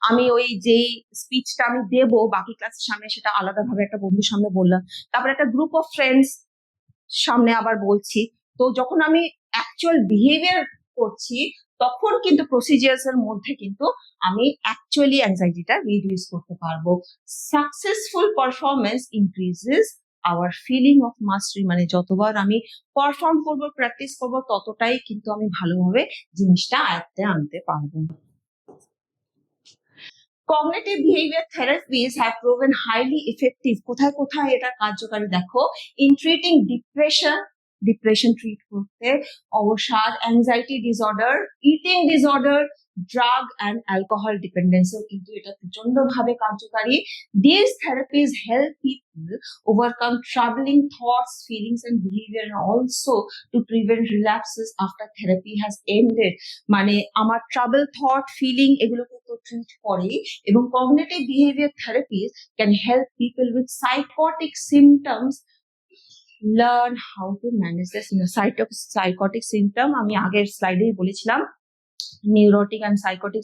S1: আমি ওই যেই স্পিচটা আমি দেবো বাকি ক্লাসের সামনে, সেটা আলাদাভাবে একটা বন্ধুর সামনে বললাম, তারপর একটা গ্রুপ অফ ফ্রেন্ডস সামনে আবার বলছি, তো যখন আমি অ্যাকচুয়াল বিহেভিয়ার করছি তখন কিন্তু প্রসিজিয়ার্স এর মধ্যে কিন্তু আমি অ্যাকচুয়ালি অ্যাংজাইটিটা রিডিউস করতে পারবো। Successful performance increases our feeling of mastery, মানে যতবার আমি পারফর্ম করবো, প্র্যাকটিস করবো, ততটাই কিন্তু আমি ভালোভাবে জিনিসটা আয়ত্তে আনতে পারবো। Cognitive behavior therapies have proven highly effective. কোথায় কোথায় এটা কার্যকারী দেখো, in treating depression ট্রিট করতে, অবসাদ, anxiety disorder, eating disorder, drug and alcohol ডিপেন্ডেন্সিও কিন্তু এটা প্রচন্ড ভাবে কার্যকারী। These therapies help people overcome troubling thoughts, feelings and behavior, and also to prevent relapses after therapy has ended. মানে আমার ট্রাবল থট, ফিলিং এগুলোকে তো ট্রিট করে, এবং cognitive behaviour therapies can help people with psychotic symptoms learn how to manage this psychotic symptom. আমি আগের স্লাইডেই বলেছিলাম, neurotic and psychotic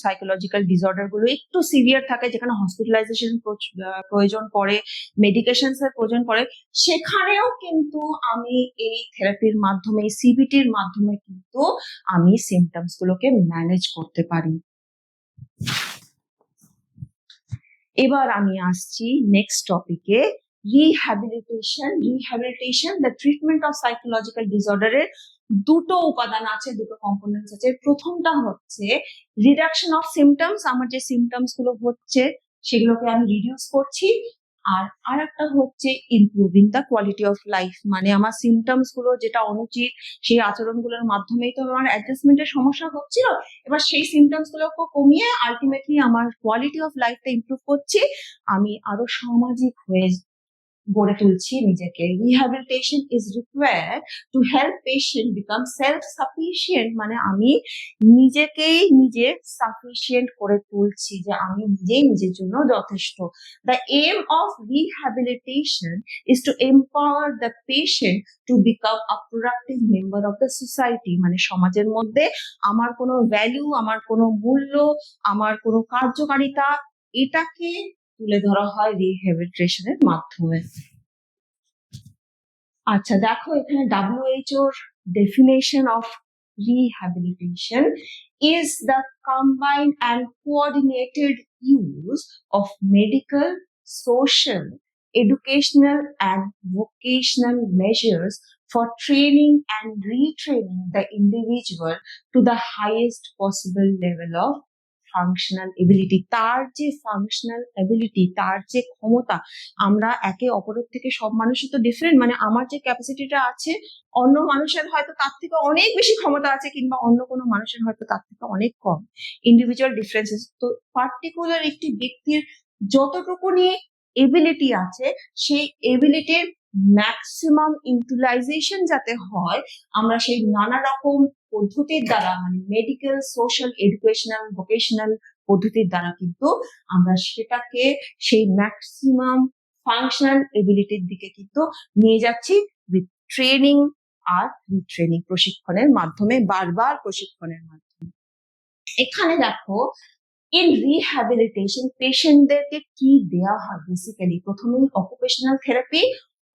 S1: psychological disorder গুলো একটু সিভিয়ার থাকে, যেখানে হসপিটালাইজেশন প্রয়োজন পড়ে, মেডিকেশনস এর প্রয়োজন পড়ে, সেখানেও কিন্তু আমি এই থেরাপির মাধ্যমে, এই সিবিটির মাধ্যমে কিন্তু আমি সিমটমস গুলোকে ম্যানেজ করতে পারি। এবার আমি আসছি নেক্সট টপিকে, rehabilitation the treatment of psychological ডিসঅর্ডারের দুটো উপাদান আছে, দুটো কম্পোনেন্টস আছে। প্রথমটা হচ্ছে রিডাকশন অফ সিমটমস, আমার যে সিমটমস গুলো হচ্ছে সেগুলোকে আমি রিডিউস করছি, আর আরেকটা হচ্ছে improving the quality of life, মানে আমার সিমটমস গুলো যেটা অনুচিত সেই আচরণগুলোর মাধ্যমেই তো আমার অ্যাডজাস্টমেন্টের সমস্যা হচ্ছিল, এবার সেই সিমটমস গুলোকে কমিয়ে আলটিমেটলি আমার কোয়ালিটি অফ লাইফটা ইমপ্রুভ করছি, আমি আরো সামাজিক হয়ে গড়ে তুলছি নিজেকে। Rehabilitation is required to help patient become self sufficient, মানে আমি নিজেকেই নিজে সাফিসিয়েন্ট করে তুলছি, যে আমি নিজেই নিজের জন্য যথেষ্ট। The aim of rehabilitation is to empower the patient to become a productive member of the society, মানে সমাজের মধ্যে আমার কোনো ভ্যালু, আমার কোনো মূল্য, আমার কোনো কার্যকারিতা, এটাকে তুলে ধরা হয় রিহ্যাবিলিটেশনের মাধ্যমে। আচ্ছা দেখো, এখানে WHOর definition of rehabilitation is the combined and coordinated use of medical, social, educational and vocational measures for training and retraining the individual to the highest possible level of functional ability. তার যে ফাংশনাল এবিলিটি, তার যে ক্ষমতা, আমরা একে অপরের থেকে, সব মানুষই তো ডিফারেন্ট, মানে আমার যে ক্যাপাসিটিটা আছে অন্য মানুষের হয়তো তার থেকে অনেক বেশি ক্ষমতা আছে, কিংবা অন্য কোনো মানুষের হয়তো তার থেকে অনেক কম, ইন্ডিভিজুয়াল ডিফারেন্সেস। তো পার্টিকুলার একটি ব্যক্তির যতটুকুনি এবিলিটি আছে, সেই এবিলিটির ম্যাক্সিমাম ইউটিলাইজেশন যাতে হয়, আমরা সেই নানা রকম পদ্ধতির দ্বারা, মানে মেডিকেল, সোশ্যাল, এডুকেশনাল, ভোকেশনাল পদ্ধতির দ্বারা কিন্তু আমরা সেটাকে সেই ম্যাক্সিমাম ফাংশনাল এবিলিটির দিকে কিন্তু নিয়ে যাচ্ছি, উইথ ট্রেনিং আর রিট্রেনিং, প্রশিক্ষণের মাধ্যমে, বারবার প্রশিক্ষণের মাধ্যমে। এখানে দেখো, ইন রিহ্যাবিলিটেশন পেশেন্টদেরকে কি দেওয়া হয় বেসিক্যালি, প্রথমেই অকুপেশনাল থেরাপি।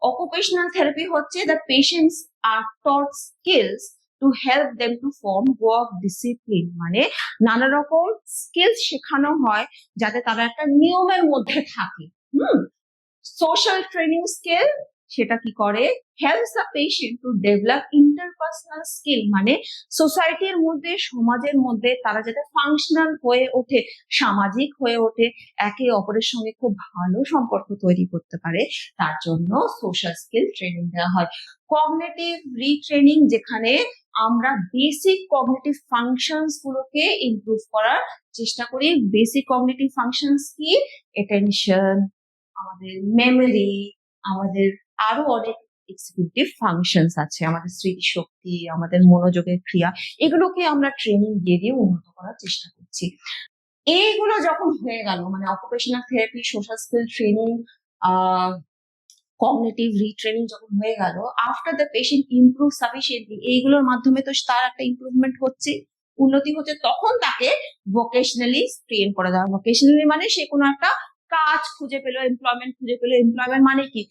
S1: অকুপেশনাল থেরাপি হচ্ছে the patients are taught skills to help them to form work discipline, মানে নানা রকম স্কিলস শেখানো হয় যাতে তারা একটা নিয়মের মধ্যে থাকে। সোশ্যাল ট্রেনিং স্কিল, সেটা কি করে, helps the patient to develop interpersonal skill, মানে সোসাইটির মধ্যে, সমাজের মধ্যে তারা যাতে ফাংশনাল হয়ে ওঠে, সামাজিক হয়ে ওঠে, একে অপরের সঙ্গে খুব ভালো সম্পর্ক তৈরি করতে পারে, তার জন্য সোশ্যাল স্কিল ট্রেনিং দেওয়া হয়। কগনিটিভ রিট্রেনিং, যেখানে আমরা বেসিক কগনিটিভ ফাংশনস গুলোকে ইমপ্রুভ করার চেষ্টা করি। বেসিক কগনিটিভ ফাংশনস কি, অ্যাটেনশন, আমাদের মেমোরি, আমাদের আরো অনেক এক্সিকিউটিভ ফাংশনস আছে, আমাদের স্মৃতিশক্তি, আমাদের মনোযোগের ক্রিয়া, এগুলোকে আমরা ট্রেনিং দিয়ে দিয়ে উন্নত করার চেষ্টা করছি। এইগুলো যখন হয়ে গেল, মানে occupational therapy, social skill training, cognitive retraining যখন হয়ে গেল, after the patient improve sufficiently, এইগুলোর মাধ্যমে তো তার একটা ইমপ্রুভমেন্ট হচ্ছে, উন্নতি হচ্ছে, তখন তাকে ভোকেশনালি ট্রেন করে দেওয়া। ভোকেশনালি মানে সে কোনো একটা কাজ খুঁজে পেলো, এমপ্লয়মেন্ট খুঁজে পেলো। এমপ্লয়মেন্ট মানে কি,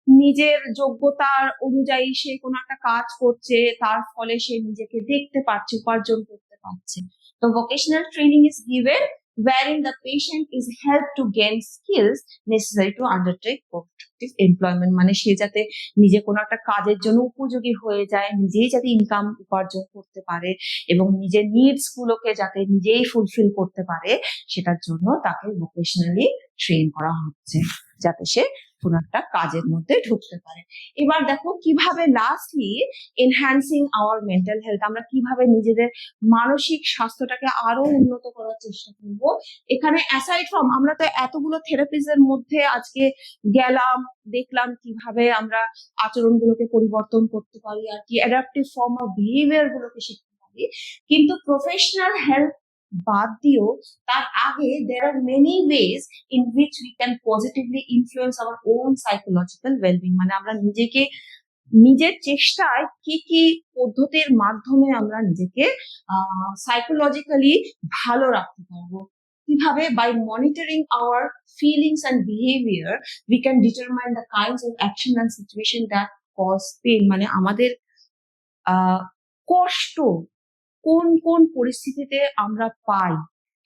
S1: নিজের যোগ্যতার অনুযায়ী সে কোনো একটা কাজ করছে, তার ফলে সে নিজেকে দেখতে পারছে, উপার্জন করতে পারছে। তো vocational training is given wherein the patient is helped to gain skills necessary to undertake productive employment, মানে সে যাতে নিজে কোনো একটা কাজের জন্য উপযোগী হয়ে যায়, নিজেই যাতে ইনকাম উপার্জন করতে পারে এবং নিজের নিডস গুলোকে যাতে নিজেই ফুলফিল করতে পারে, সেটার জন্য তাকে ভোকেশনালি ট্রেন করা হচ্ছে, যাতে সে কোনো একটা কাজের মধ্যে ঢুকতে পারে। এবার দেখো কিভাবে lastly enhancing hour mental health, আমরা কিভাবে নিজেদের মানসিক স্বাস্থ্যটাকে আরো উন্নত করার চেষ্টা করব। এখানে অ্যাসাইড ফ্রম, আমরা তো এতগুলো থেরাপিজের মধ্যে আজকে গেলাম, দেখলাম কিভাবে আমরা আচরণগুলোকে পরিবর্তন করতে পারি আর কি অ্যাডাপটিভ ফর্ম অফ বিহেভিয়ার গুলোকে শিখতে পারি, কিন্তু প্রফেশনাল হেল্প বাদ দিয়েও তার আগে there are many ways in which we can positively influence our own psychological well-being, মানে আমরা নিজেকে নিজের চেষ্টায় কি কি পদ্ধতির মাধ্যমে আমরা নিজেকে সাইকোলজিক্যালি ভালো রাখতে পারবো। কিভাবে? By monitoring our feelings and behaviour we can determine the kinds of action and situation that cause pain, মানে আমাদের কষ্ট কোন কোন পরিস্থিতিতে আমরা পাই,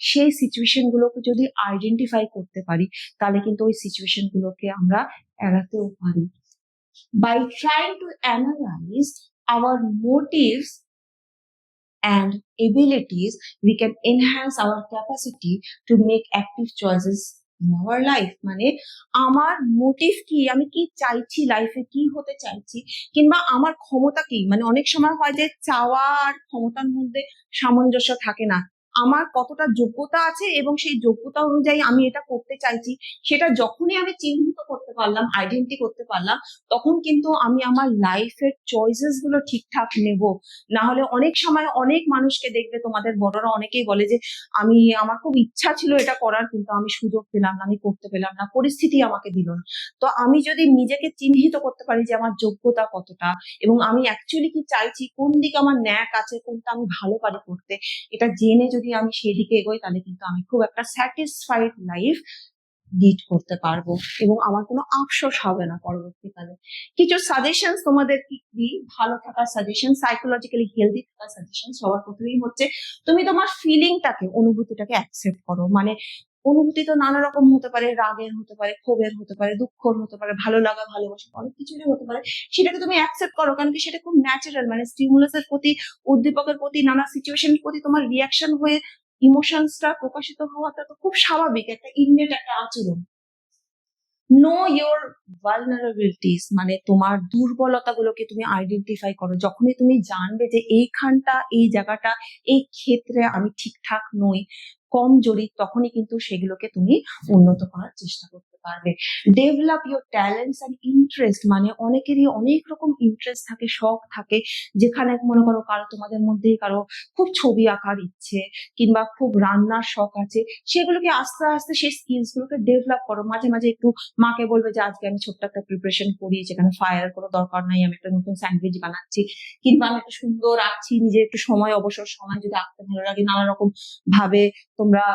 S1: সেই সিচুয়েশন গুলোকে যদি আইডেন্টিফাই করতে পারি, তাহলে কিন্তু ওই সিচুয়েশন গুলোকে আমরা এড়াতেও পারি। By trying to analyze our motives and abilities, we can enhance our capacity to make active choices in our life, মানে আমার মোটিভ কি, আমি কি চাইছি, লাইফে কি হতে চাইছি, কিংবা আমার ক্ষমতা কি। মানে অনেক সময় হয় যে চাওয়া আর ক্ষমতার মধ্যে সামঞ্জস্য থাকে না, আমার কতটা যোগ্যতা আছে এবং সেই যোগ্যতা অনুযায়ী আমি এটা করতে চাইছি, সেটা যখনই আমি চিহ্নিত করতে পারলাম, আইডেন্টি করতে পারলাম, তখন কিন্তু আমি আমার লাইফের চয়েসেস গুলো ঠিকঠাক নেব। না হলে অনেক সময় অনেক মানুষকে দেখবে, তোমাদের বড়রা অনেকেই বলে যে আমার খুব ইচ্ছা ছিল এটা করার, কিন্তু আমি সুযোগ পেলাম না, আমি করতে পেলাম না, পরিস্থিতি আমাকে দিল না। তো আমি যদি নিজেকে চিহ্নিত করতে পারি যে আমার যোগ্যতা কতটা এবং আমি অ্যাকচুয়ালি কি চাইছি, কোন দিকে আমার ন্যাক আছে, কোনটা আমি ভালো পারি করতে, এটা জেনে যদি আমি সেদিকে এগোই, তাহলে কিন্তু আমি খুব একটা স্যাটিসফাইড লাইফ লিড করতে পারবো এবং আমার কোনো আফসোস হবে না পরবর্তীকালে। কিছু সাজেশন তোমাদের কি দিই, ভালো থাকার সাজেশন, সাইকোলজিক্যালি হেলদি থাকার সাজেশন। সবার প্রথমেই হচ্ছে তুমি তোমার ফিলিংটাকে, অনুভূতিটাকে অ্যাকসেপ্ট করো। মানে অনুভূতি তো নানা রকম হতে পারে, রাগের হতে পারে, ক্ষোভের হতে পারে, দুঃখর হতে পারে, ভালো লাগা, ভালোবাসা, অনেক কিছুরই হতে পারে। সেটাকে তুমি অ্যাকসেপ্ট করো, কারণ কি সেটা খুব ন্যাচারাল। মানে স্টিমুলাসের প্রতি, উদ্দীপকের প্রতি, নানা সিচুয়েশনের প্রতি তোমার রিয়াকশন হয়ে ইমোশনসটা প্রকাশিত হওয়াটা তো খুব স্বাভাবিক, একটা ইননেট একটা আচরণ। নো ইয়োর ভালনারেবিলিটিস, মানে তোমার দুর্বলতাগুলোকে তুমি আইডেন্টিফাই করো। যখনই তুমি জানবে যে এইখানটা, এই জায়গাটা, এই ক্ষেত্রে আমি ঠিকঠাক নই, কমজোরি, তখনই কিন্তু সেগুলোকে তুমি উন্নত করার চেষ্টা করতে পারবে। Develop your talents and interest, মানে অনেকেরই অনেক রকম ইন্টারেস্ট থাকে, শখ থাকে, যেখানে মনে করো কারো, তোমাদের মধ্যে কারো খুব ছবি আঁকার ইচ্ছে কিংবা খুব রান্নার শখ আছে, সেগুলোকে আস্তে আস্তে সেই স্কিলস গুলোকে ডেভেলপ করো। মাঝে মাঝে একটু মাকে বলবে যে আজকে আমি ছোট্ট একটা প্রিপারেশন করি, যেখানে ফায়ার কোনো দরকার নাই, আমি একটা নতুন স্যান্ডউইচ বানাচ্ছি, কিংবা আমি একটা সুন্দর আঁকছি, নিজের একটু সময়, অবসর সময় যদি আঁকতে ভালো লাগে, নানা রকম ভাবে তোমরা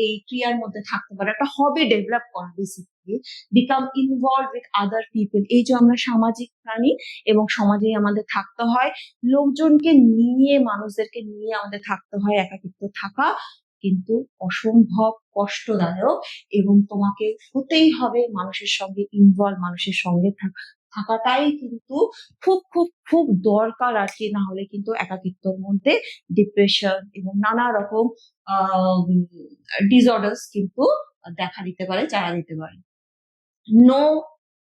S1: এই ক্রিয়ার মধ্যে থাকতে পারো। একটা হবি ডেভেলপ করো basically. Become involve with other people, এই যে আমরা সামাজিক প্রাণী এবং সমাজেই আমাদের থাকতে হয়, লোকজনকে নিয়ে, মানুষদেরকে নিয়ে আমাদের থাকতে হয়। একাকিত্ব থাকা কিন্তু অসম্ভব কষ্টদায়ক এবং তোমাকে হতেই হবে মানুষের সঙ্গে ইনভলভ, মানুষের সঙ্গে থাকাটাই কিন্তু খুব খুব খুব দরকার আর কি। না হলে কিন্তু একাকিত্বের মধ্যে ডিপ্রেশন এবং নানা রকম ডিসঅর্ডার্স কিন্তু দেখা দিতে পারে, চারা দিতে পারে। Know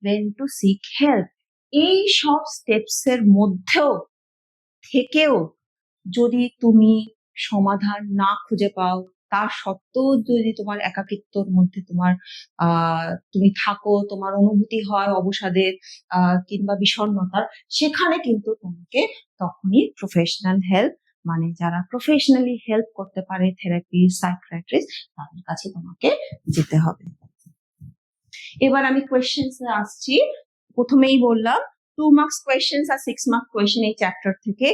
S1: when to seek help, এই সব স্টেপস এর মধ্যেও থেকেও যদি তুমি সমাধান না খুঁজে পাও, তার সত্ত্বেও যদি তোমার একাকিত্বর মধ্যে তোমার তুমি থাকো, তোমার অনুভূতি হয় অবসাদের কিংবা বিষণ্ণতার, সেখানে কিন্তু তোমাকে তখনই প্রফেশনাল হেল্প মানে যারা প্রফেশনালি হেল্প করতে পারে, থেরাপি, সাইকিয়াট্রিস্ট, তাদের কাছে তোমাকে যেতে হবে। এবার আমি কোয়েশ্চেন্স আসছি। প্রথমেই বললাম 2 মার্কস কোয়েশ্চেন্স আর 6 মার্ক কোয়েশ্চেন এই চ্যাপ্টার থেকে।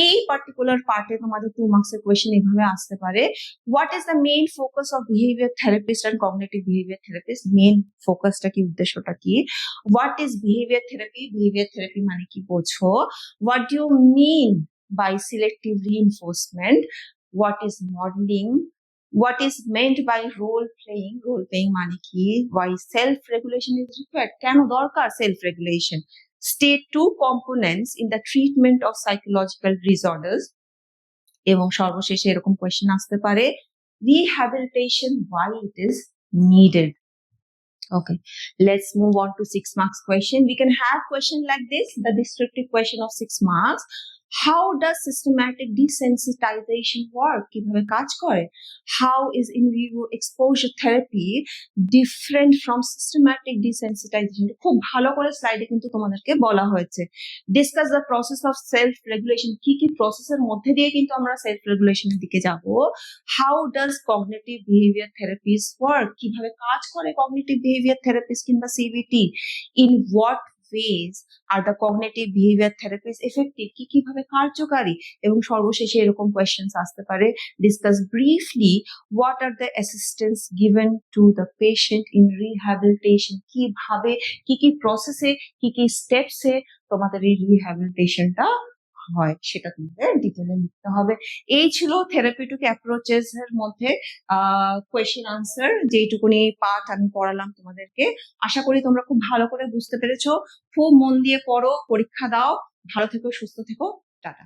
S1: এই পার্টিকুলার পার্টে তোমাদের 2 মার্কস এর কোয়েশ্চেন এইভাবে আসতে পারে, what is the main focus of behaviour therapist and cognitive behaviour therapist? Main ফোকাসটা কি, উদ্দেশ্যটা কি? What is behaviour therapy? Behaviour therapy মানে কি বোঝো? What do you mean by selective reinforcement? What is modelling? What is meant by role playing? Role playing মানে কি? Why self regulation is required? কেন দরকার self regulation? State 2 components in the treatment of psychological disorders. এবং সর্বশেষে এরকম question আসতে পারে, rehabilitation, why it is needed. Okay, let's move on to 6 marks question. We can have question like this, the descriptive question of 6 marks. How does systematic desensitization work? কিভাবে কাজ করে? How is in vivo exposure therapy different from systematic desensitization? খুব ভালো করে স্লাইডে কিন্তু তোমাদেরকে বলা হয়েছে। Discuss the process of self regulation. কি কি প্রসেসের মধ্যে দিয়ে কিন্তু আমরা সেলফ রেগুলেশনের দিকে যাব। How does cognitive behavior therapies work? কিভাবে কাজ করে cognitive behavior therapist কিংবা CBT? In what ways are the cognitive behavior therapies effective? কি কিভাবে কার্যকারী? এবং সর্বশেষে এরকম কোয়েশ্চেন্স আসতে পারে, discuss briefly what are the assistance given to the patient in rehabilitation? কিভাবে, কি কি প্রসেসে, কি কি স্টেপসে তোমাদের এই রিহ্যাবিলিটেশনটা হয় সেটা তোমাদের ডিটেইলে লিখতে হবে। এই ছিল থেরাপিউটিক অ্যাপ্রোচেস এর মধ্যে কোয়েশ্চেন আনসার, যেইটুকুনি পার্ট আমি পড়ালাম তোমাদেরকে। আশা করি তোমরা খুব ভালো করে বুঝতে পেরেছো। খুব মন দিয়ে পড়ো, পরীক্ষা দাও, ভালো থেকো, সুস্থ থেকো, টাটা।